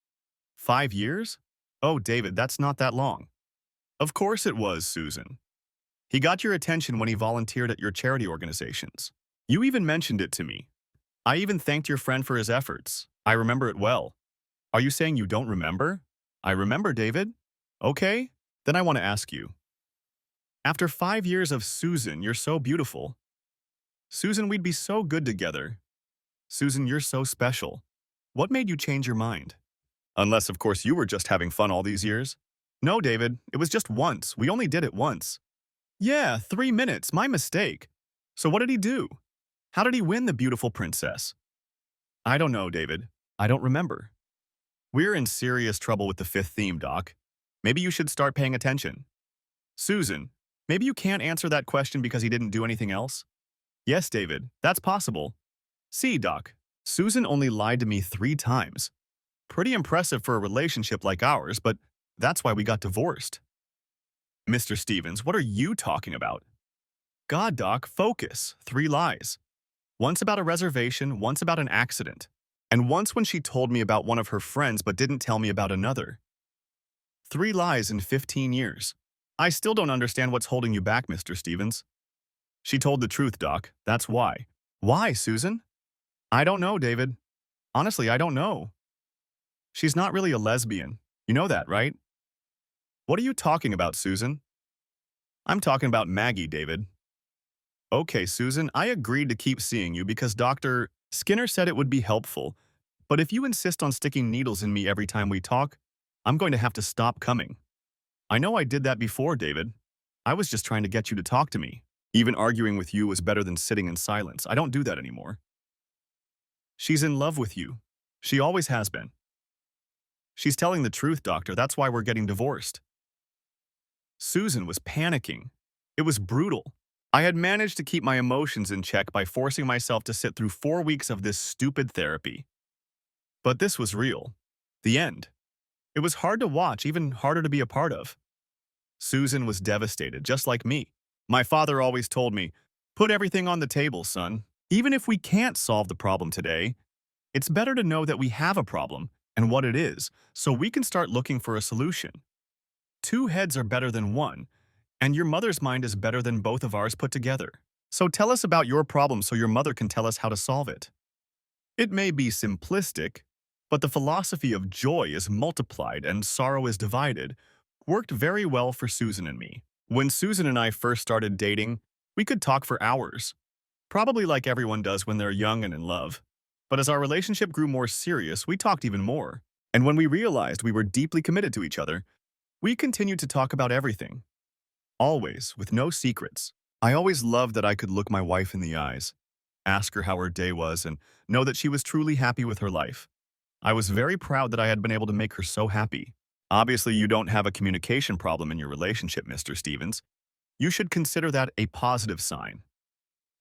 5 years? Oh, David, that's not that long. Of course it was, Susan. He got your attention when he volunteered at your charity organizations. You even mentioned it to me. I even thanked your friend for his efforts. I remember it well. Are you saying you don't remember? I remember, David. Okay, then I want to ask you. After 5 years of Susan, you're so beautiful. Susan, we'd be so good together. Susan, you're so special. What made you change your mind? Unless, of course, you were just having fun all these years. No, David, it was just once. We only did it once. Yeah, 3 minutes, my mistake. So what did he do? How did he win the beautiful princess? I don't know, David. I don't remember. We're in serious trouble with the fifth theme, Doc. Maybe you should start paying attention. Susan, maybe you can't answer that question because he didn't do anything else? Yes, David, that's possible. See, Doc, Susan only lied to me 3 times. Pretty impressive for a relationship like ours, but that's why we got divorced. Mr. Stevens, what are you talking about? God, Doc, focus. 3 lies. Once about a reservation, once about an accident, and once when she told me about one of her friends but didn't tell me about another. 3 lies in 15 years. I still don't understand what's holding you back, Mr. Stevens. She told the truth, Doc. That's why. Why, Susan? I don't know, David. Honestly, I don't know. She's not really a lesbian. You know that, right? What are you talking about, Susan? I'm talking about Maggie, David. Okay, Susan, I agreed to keep seeing you because Dr. Skinner said it would be helpful. But if you insist on sticking needles in me every time we talk, I'm going to have to stop coming. I know I did that before, David. I was just trying to get you to talk to me. Even arguing with you was better than sitting in silence. I don't do that anymore. She's in love with you. She always has been. She's telling the truth, Doctor. That's why we're getting divorced. Susan was panicking. It was brutal. I had managed to keep my emotions in check by forcing myself to sit through 4 weeks of this stupid therapy. But this was real. The end. It was hard to watch, even harder to be a part of. Susan was devastated, just like me. My father always told me, put everything on the table, son. Even if we can't solve the problem today, it's better to know that we have a problem and what it is, so we can start looking for a solution. 2 heads are better than 1, and your mother's mind is better than both of ours put together. So tell us about your problem so your mother can tell us how to solve it. It may be simplistic, but the philosophy of joy is multiplied and sorrow is divided worked very well for Susan and me. When Susan and I first started dating, we could talk for hours, probably like everyone does when they're young and in love. But as our relationship grew more serious, we talked even more. And when we realized we were deeply committed to each other, we continued to talk about everything. Always, with no secrets. I always loved that I could look my wife in the eyes, ask her how her day was, and know that she was truly happy with her life. I was very proud that I had been able to make her so happy. Obviously, you don't have a communication problem in your relationship, Mr. Stevens. You should consider that a positive sign.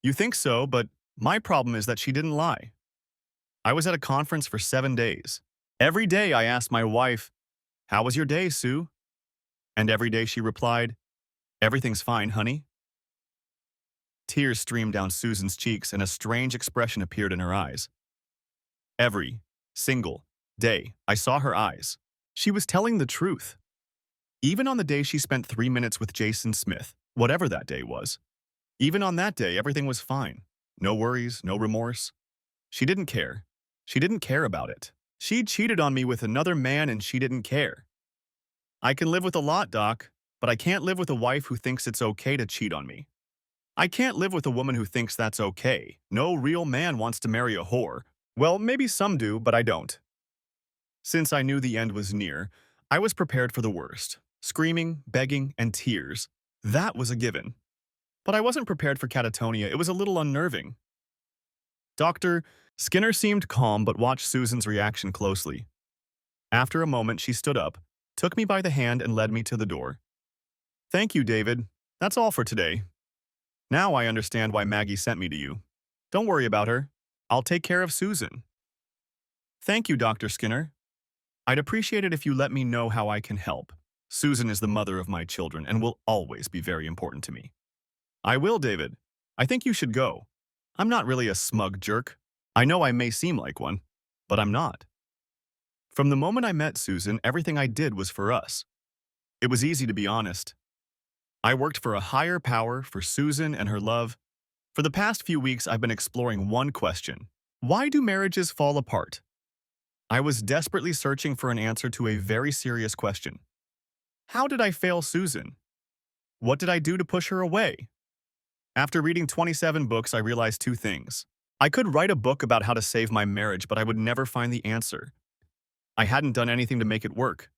You think so, but my problem is that she didn't lie. I was at a conference for 7 days. Every day I asked my wife, "How was your day, Sue?" And every day she replied, "Everything's fine, honey." Tears streamed down Susan's cheeks and a strange expression appeared in her eyes. Every single day, I saw her eyes. She was telling the truth. Even on the day she spent 3 minutes with Jason Smith, whatever that day was, even on that day, everything was fine. No worries, no remorse. She didn't care. She didn't care about it. She cheated on me with another man and she didn't care. I can live with a lot, Doc, but I can't live with a wife who thinks it's okay to cheat on me. I can't live with a woman who thinks that's okay. No real man wants to marry a whore. Well, maybe some do, but I don't. Since I knew the end was near, I was prepared for the worst. Screaming, begging, and tears. That was a given. But I wasn't prepared for catatonia. It was a little unnerving. Dr. Skinner seemed calm but watched Susan's reaction closely. After a moment, she stood up, took me by the hand, and led me to the door. "Thank you, David. That's all for today. Now I understand why Maggie sent me to you. Don't worry about her. I'll take care of Susan." "Thank you, Dr. Skinner. I'd appreciate it if you let me know how I can help. Susan is the mother of my children and will always be very important to me." "I will, David. I think you should go. I'm not really a smug jerk. I know I may seem like one, but I'm not. From the moment I met Susan, everything I did was for us. It was easy to be honest. I worked for a higher power, for Susan and her love. For the past few weeks, I've been exploring one question. Why do marriages fall apart? I was desperately searching for an answer to a very serious question. How did I fail Susan? What did I do to push her away? After reading 27 books, I realized two things. I could write a book about how to save my marriage, but I would never find the answer. I hadn't done anything to make it work,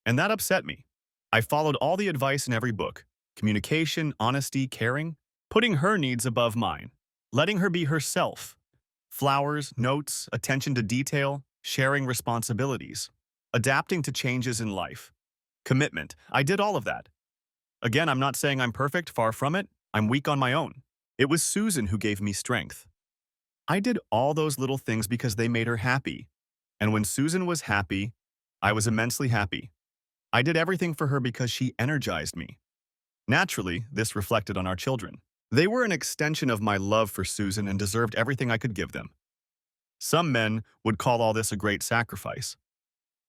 and that upset me. I followed all the advice in every book: communication, honesty, caring, putting her needs above mine, letting her be herself, flowers, notes, attention to detail, sharing responsibilities, adapting to changes in life, commitment. I did all of that. Again, I'm not saying I'm perfect, far from it. I'm weak on my own. It was Susan who gave me strength. I did all those little things because they made her happy. And when Susan was happy, I was immensely happy. I did everything for her because she energized me. Naturally, this reflected on our children. They were an extension of my love for Susan and deserved everything I could give them. Some men would call all this a great sacrifice.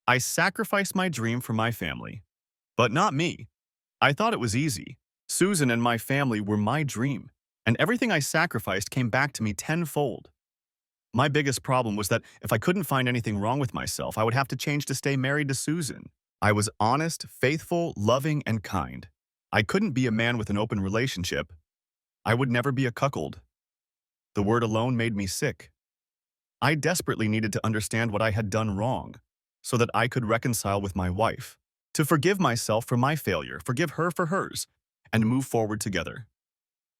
I sacrificed my dream for my family. But not me. I thought it was easy. Susan and my family were my dream, and everything I sacrificed came back to me tenfold. My biggest problem was that if I couldn't find anything wrong with myself, I would have to change to stay married to Susan. I was honest, faithful, loving, and kind. I couldn't be a man with an open relationship. I would never be a cuckold. The word alone made me sick. I desperately needed to understand what I had done wrong, so that I could reconcile with my wife, to forgive myself for my failure, forgive her for hers, and move forward together.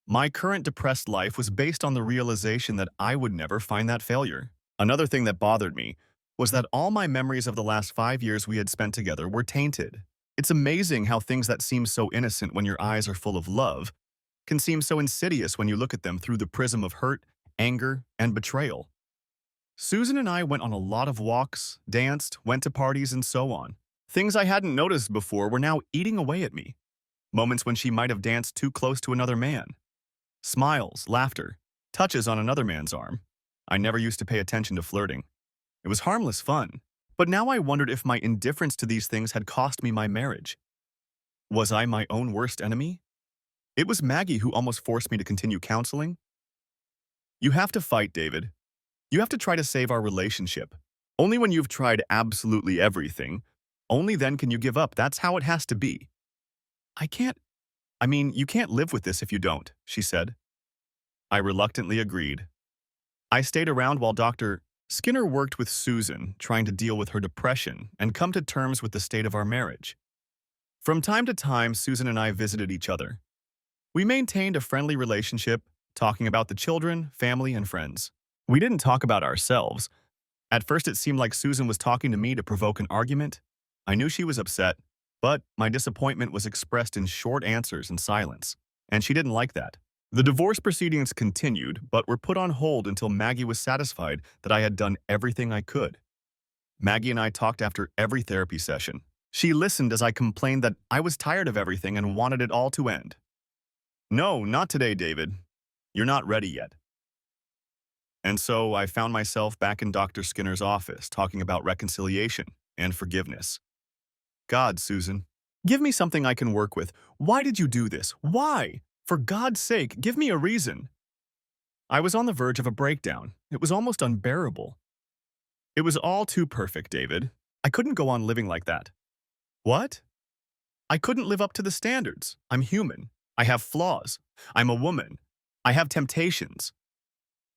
My current depressed life was based on the realization that I would never find that failure. Another thing that bothered me was that all my memories of the last 5 years we had spent together were tainted. It's amazing how things that seem so innocent when your eyes are full of love can seem so insidious when you look at them through the prism of hurt, anger, and betrayal. Susan and I went on a lot of walks, danced, went to parties, and so on. Things I hadn't noticed before were now eating away at me. Moments when she might have danced too close to another man. Smiles, laughter, touches on another man's arm. I never used to pay attention to flirting. It was harmless fun. But now I wondered if my indifference to these things had cost me my marriage. Was I my own worst enemy? It was Maggie who almost forced me to continue counseling. You have to fight, David. You have to try to save our relationship. Only when you've tried absolutely everything, only then can you give up. That's how it has to be. You can't live with this if you don't, she said. I reluctantly agreed. I stayed around while Dr. Skinner worked with Susan, trying to deal with her depression and come to terms with the state of our marriage. From time to time, Susan and I visited each other. We maintained a friendly relationship, talking about the children, family, and friends. We didn't talk about ourselves. At first, it seemed like Susan was talking to me to provoke an argument. I knew she was upset, but my disappointment was expressed in short answers and silence, and she didn't like that. The divorce proceedings continued, but were put on hold until Maggie was satisfied that I had done everything I could. Maggie and I talked after every therapy session. She listened as I complained that I was tired of everything and wanted it all to end. No, not today, David. You're not ready yet. And so I found myself back in Dr. Skinner's office talking about reconciliation and forgiveness. God, Susan, give me something I can work with. Why did you do this? Why? For God's sake, give me a reason. I was on the verge of a breakdown. It was almost unbearable. It was all too perfect, David. I couldn't go on living like that. What? I couldn't live up to the standards. I'm human. I have flaws. I'm a woman. I have temptations.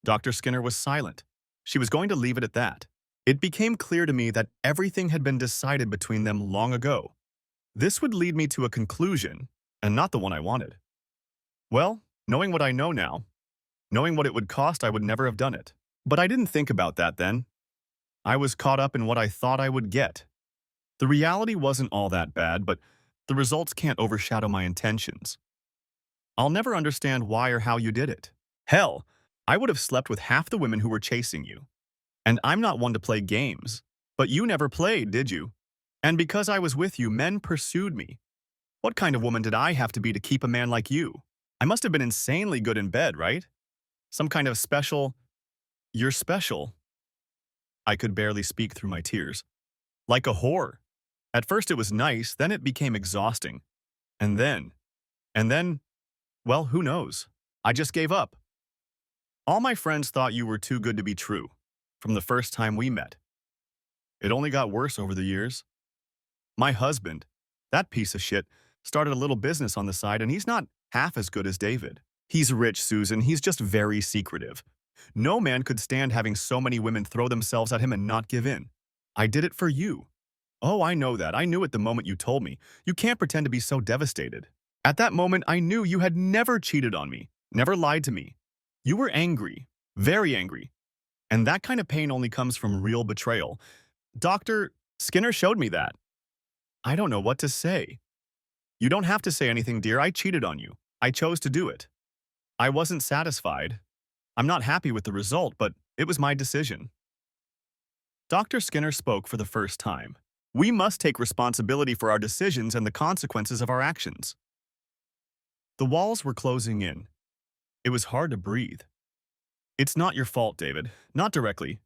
Dr. Skinner was silent. She was going to leave it at that. It became clear to me that everything had been decided between them long ago. This would lead me to a conclusion, and not the one I wanted. Well, knowing what I know now, knowing what it would cost, I would never have done it. But I didn't think about that then. I was caught up in what I thought I would get. The reality wasn't all that bad, but the results can't overshadow my intentions. I'll never understand why or how you did it. Hell, I would have slept with half the women who were chasing you. And I'm not one to play games. But you never played, did you? And because I was with you, men pursued me. What kind of woman did I have to be to keep a man like you? I must have been insanely good in bed, right? Some kind of special... You're special. I could barely speak through my tears. Like a whore. At first it was nice, then it became exhausting. And then, well, who knows? I just gave up. All my friends thought you were too good to be true, from the first time we met. It only got worse over the years. My husband, that piece of shit, started a little business on the side, and he's not half as good as David. He's rich, Susan. He's just very secretive. No man could stand having so many women throw themselves at him and not give in. I did it for you. Oh, I know that. I knew it the moment you told me. You can't pretend to be so devastated. At that moment, I knew you had never cheated on me, never lied to me. You were angry, very angry. And that kind of pain only comes from real betrayal. Dr. Skinner showed me that. I don't know what to say. You don't have to say anything, dear. I cheated on you. I chose to do it. I wasn't satisfied. I'm not happy with the result, but it was my decision. Dr. Skinner spoke for the first time. We must take responsibility for our decisions and the consequences of our actions. The walls were closing in. It was hard to breathe. It's not your fault, David. Not directly.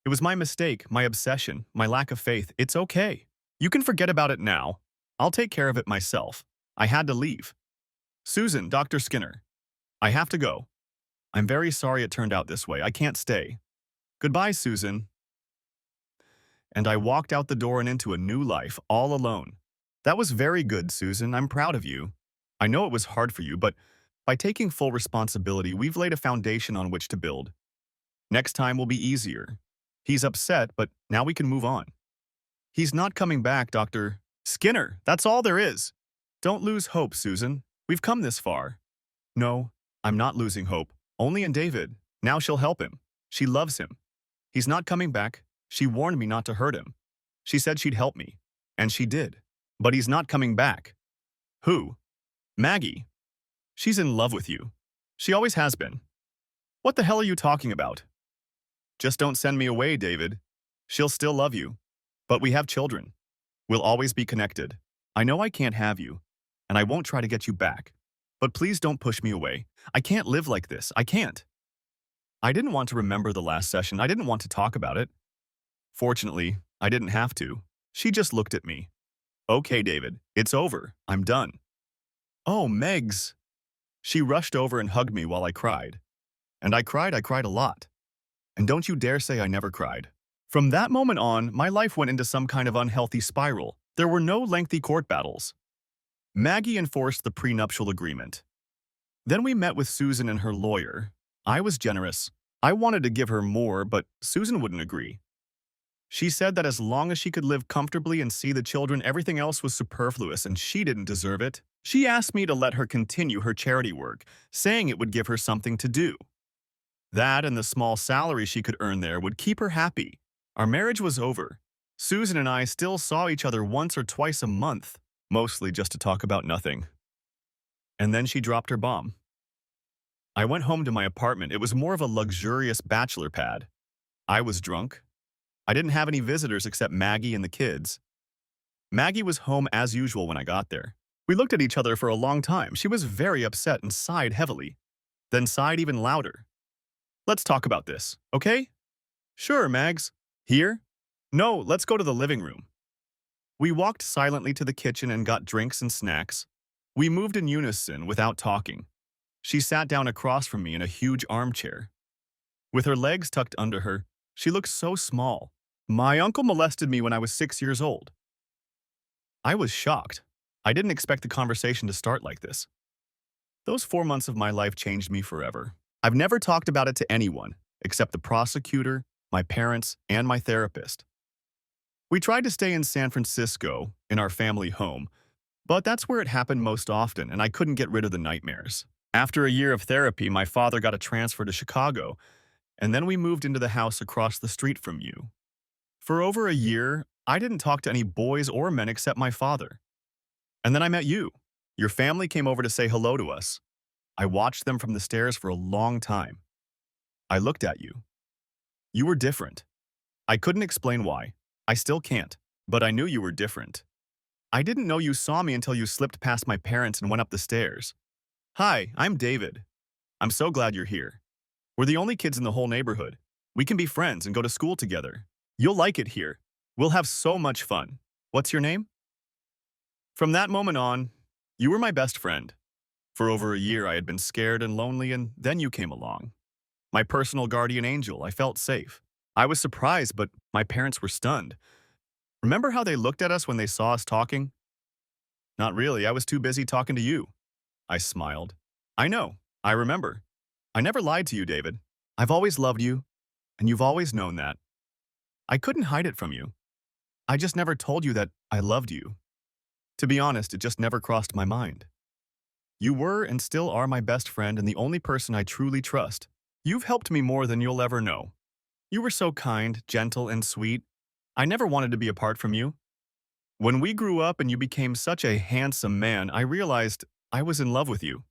It was my mistake, my obsession, my lack of faith. It's okay. You can forget about it now. I'll take care of it myself. I had to leave. Susan, Dr. Skinner. I have to go. I'm very sorry it turned out this way. I can't stay. Goodbye, Susan. And I walked out the door and into a new life, all alone. That was very good, Susan. I'm proud of you. I know it was hard for you, but by taking full responsibility, we've laid a foundation on which to build. Next time will be easier. He's upset, but now we can move on. He's not coming back, Dr. Skinner. That's all there is. Don't lose hope, Susan. We've come this far. No, I'm not losing hope. Only in David. Now she'll help him. She loves him. He's not coming back. She warned me not to hurt him. She said she'd help me. And she did. But he's not coming back. Who? Maggie. She's in love with you. She always has been. What the hell are you talking about? Just don't send me away, David. She'll still love you. But we have children. We'll always be connected. I know I can't have you, and I won't try to get you back. But please don't push me away. I can't live like this. I can't. I didn't want to remember the last session. I didn't want to talk about it. Fortunately, I didn't have to. She just looked at me. Okay, David, it's over. I'm done. Oh, Megs. She rushed over and hugged me while I cried. And I cried a lot. And don't you dare say I never cried. From that moment on, my life went into some kind of unhealthy spiral. There were no lengthy court battles. Maggie enforced the prenuptial agreement. Then we met with Susan and her lawyer. I was generous. I wanted to give her more, but Susan wouldn't agree. She said that as long as she could live comfortably and see the children, everything else was superfluous and she didn't deserve it. She asked me to let her continue her charity work, saying it would give her something to do. That and the small salary she could earn there would keep her happy. Our marriage was over. Susan and I still saw each other once or twice a month, mostly just to talk about nothing. And then she dropped her bomb. I went home to my apartment. It was more of a luxurious bachelor pad. I was drunk. I didn't have any visitors except Maggie and the kids. Maggie was home as usual when I got there. We looked at each other for a long time. She was very upset and sighed heavily, then sighed even louder. Let's talk about this, okay? Sure, Mags. Here? No, let's go to the living room. We walked silently to the kitchen and got drinks and snacks. We moved in unison without talking. She sat down across from me in a huge armchair. With her legs tucked under her, she looked so small. My uncle molested me when I was 6 years old. I was shocked. I didn't expect the conversation to start like this. Those 4 months of my life changed me forever. I've never talked about it to anyone, except the prosecutor, my parents, and my therapist. We tried to stay in San Francisco, in our family home, but that's where it happened most often, and I couldn't get rid of the nightmares. After a year of therapy, my father got a transfer to Chicago, and then we moved into the house across the street from you. For over a year, I didn't talk to any boys or men except my father. And then I met you. Your family came over to say hello to us. I watched them from the stairs for a long time. I looked at you. You were different. I couldn't explain why. I still can't, but I knew you were different. I didn't know you saw me until you slipped past my parents and went up the stairs. Hi, I'm David. I'm so glad you're here. We're the only kids in the whole neighborhood. We can be friends and go to school together. You'll like it here. We'll have so much fun. What's your name? From that moment on, you were my best friend. For over a year, I had been scared and lonely, and then you came along. My personal guardian angel, I felt safe. I was surprised, but my parents were stunned. Remember how they looked at us when they saw us talking? Not really, I was too busy talking to you. I smiled. I know, I remember. I never lied to you, David. I've always loved you, and you've always known that. I couldn't hide it from you. I just never told you that I loved you. To be honest, it just never crossed my mind. You were and still are my best friend and the only person I truly trust. You've helped me more than you'll ever know. You were so kind, gentle, and sweet. I never wanted to be apart from you. When we grew up and you became such a handsome man, I realized I was in love with you.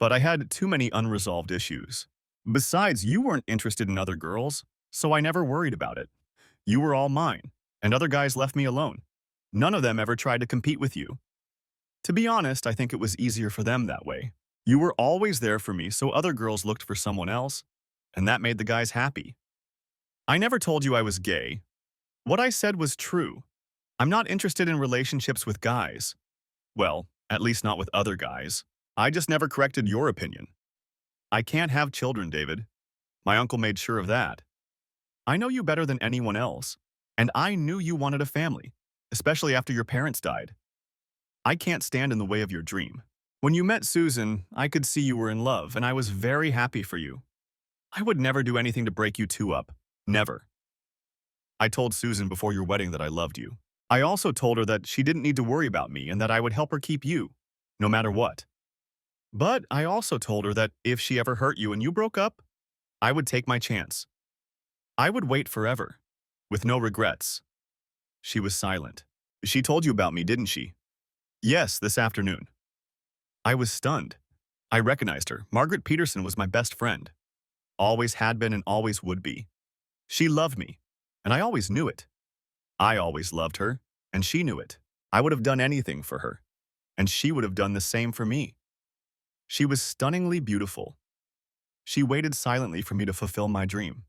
But I had too many unresolved issues. Besides, you weren't interested in other girls, so I never worried about it. You were all mine, and other guys left me alone. None of them ever tried to compete with you. To be honest, I think it was easier for them that way. You were always there for me, so other girls looked for someone else, and that made the guys happy. I never told you I was gay. What I said was true. I'm not interested in relationships with guys. Well, at least not with other guys. I just never corrected your opinion. I can't have children, David. My uncle made sure of that. I know you better than anyone else, and I knew you wanted a family, especially after your parents died. I can't stand in the way of your dream. When you met Susan, I could see you were in love, and I was very happy for you. I would never do anything to break you two up. Never. I told Susan before your wedding that I loved you. I also told her that she didn't need to worry about me and that I would help her keep you, no matter what. But I also told her that if she ever hurt you and you broke up, I would take my chance. I would wait forever, with no regrets. She was silent. She told you about me, didn't she? Yes, this afternoon. I was stunned. I recognized her. Margaret Peterson was my best friend. Always had been and always would be. She loved me, and I always knew it. I always loved her, and she knew it. I would have done anything for her, and she would have done the same for me. She was stunningly beautiful. She waited silently for me to fulfill my dream.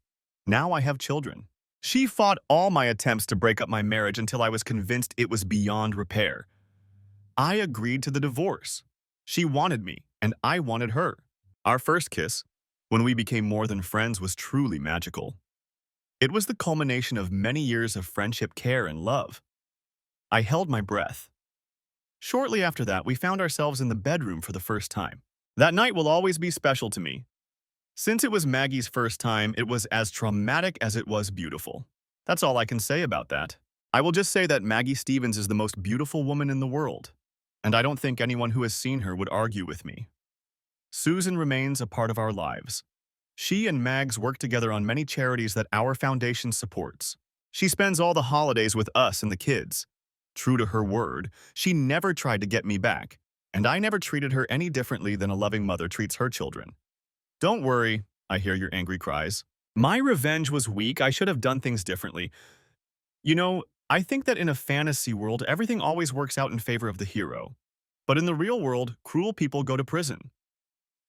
Now I have children. She fought all my attempts to break up my marriage until I was convinced it was beyond repair. I agreed to the divorce. She wanted me, and I wanted her. Our first kiss, when we became more than friends, was truly magical. It was the culmination of many years of friendship, care, and love. I held my breath. Shortly after that, we found ourselves in the bedroom for the first time. That night will always be special to me. Since it was Maggie's first time, it was as traumatic as it was beautiful. That's all I can say about that. I will just say that Maggie Stevens is the most beautiful woman in the world, and I don't think anyone who has seen her would argue with me. Susan remains a part of our lives. She and Mags work together on many charities that our foundation supports. She spends all the holidays with us and the kids. True to her word, she never tried to get me back, and I never treated her any differently than a loving mother treats her children. Don't worry, I hear your angry cries. My revenge was weak. I should have done things differently. You know, I think that in a fantasy world, everything always works out in favor of the hero. But in the real world, cruel people go to prison.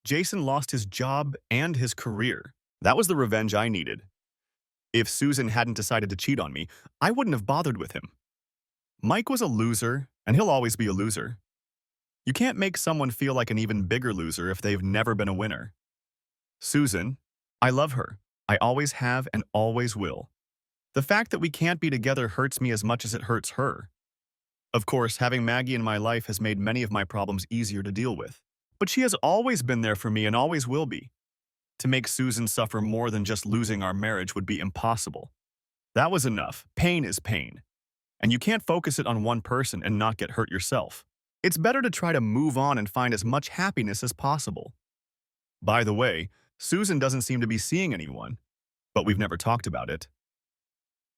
Jason lost his job and his career. That was the revenge I needed. If Susan hadn't decided to cheat on me, I wouldn't have bothered with him. Mike was a loser, and he'll always be a loser. You can't make someone feel like an even bigger loser if they've never been a winner. Susan, I love her. I always have and always will. The fact that we can't be together hurts me as much as it hurts her. Of course, having Maggie in my life has made many of my problems easier to deal with. But she has always been there for me and always will be. To make Susan suffer more than just losing our marriage would be impossible. That was enough. Pain is pain. And you can't focus it on one person and not get hurt yourself. It's better to try to move on and find as much happiness as possible. By the way, Susan doesn't seem to be seeing anyone, but we've never talked about it.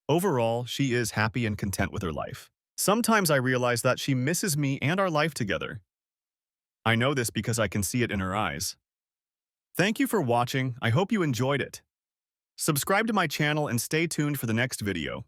Overall, she is happy and content with her life. Sometimes I realize that she misses me and our life together. I know this because I can see it in her eyes. Thank you for watching. I hope you enjoyed it. Subscribe to my channel and stay tuned for the next video.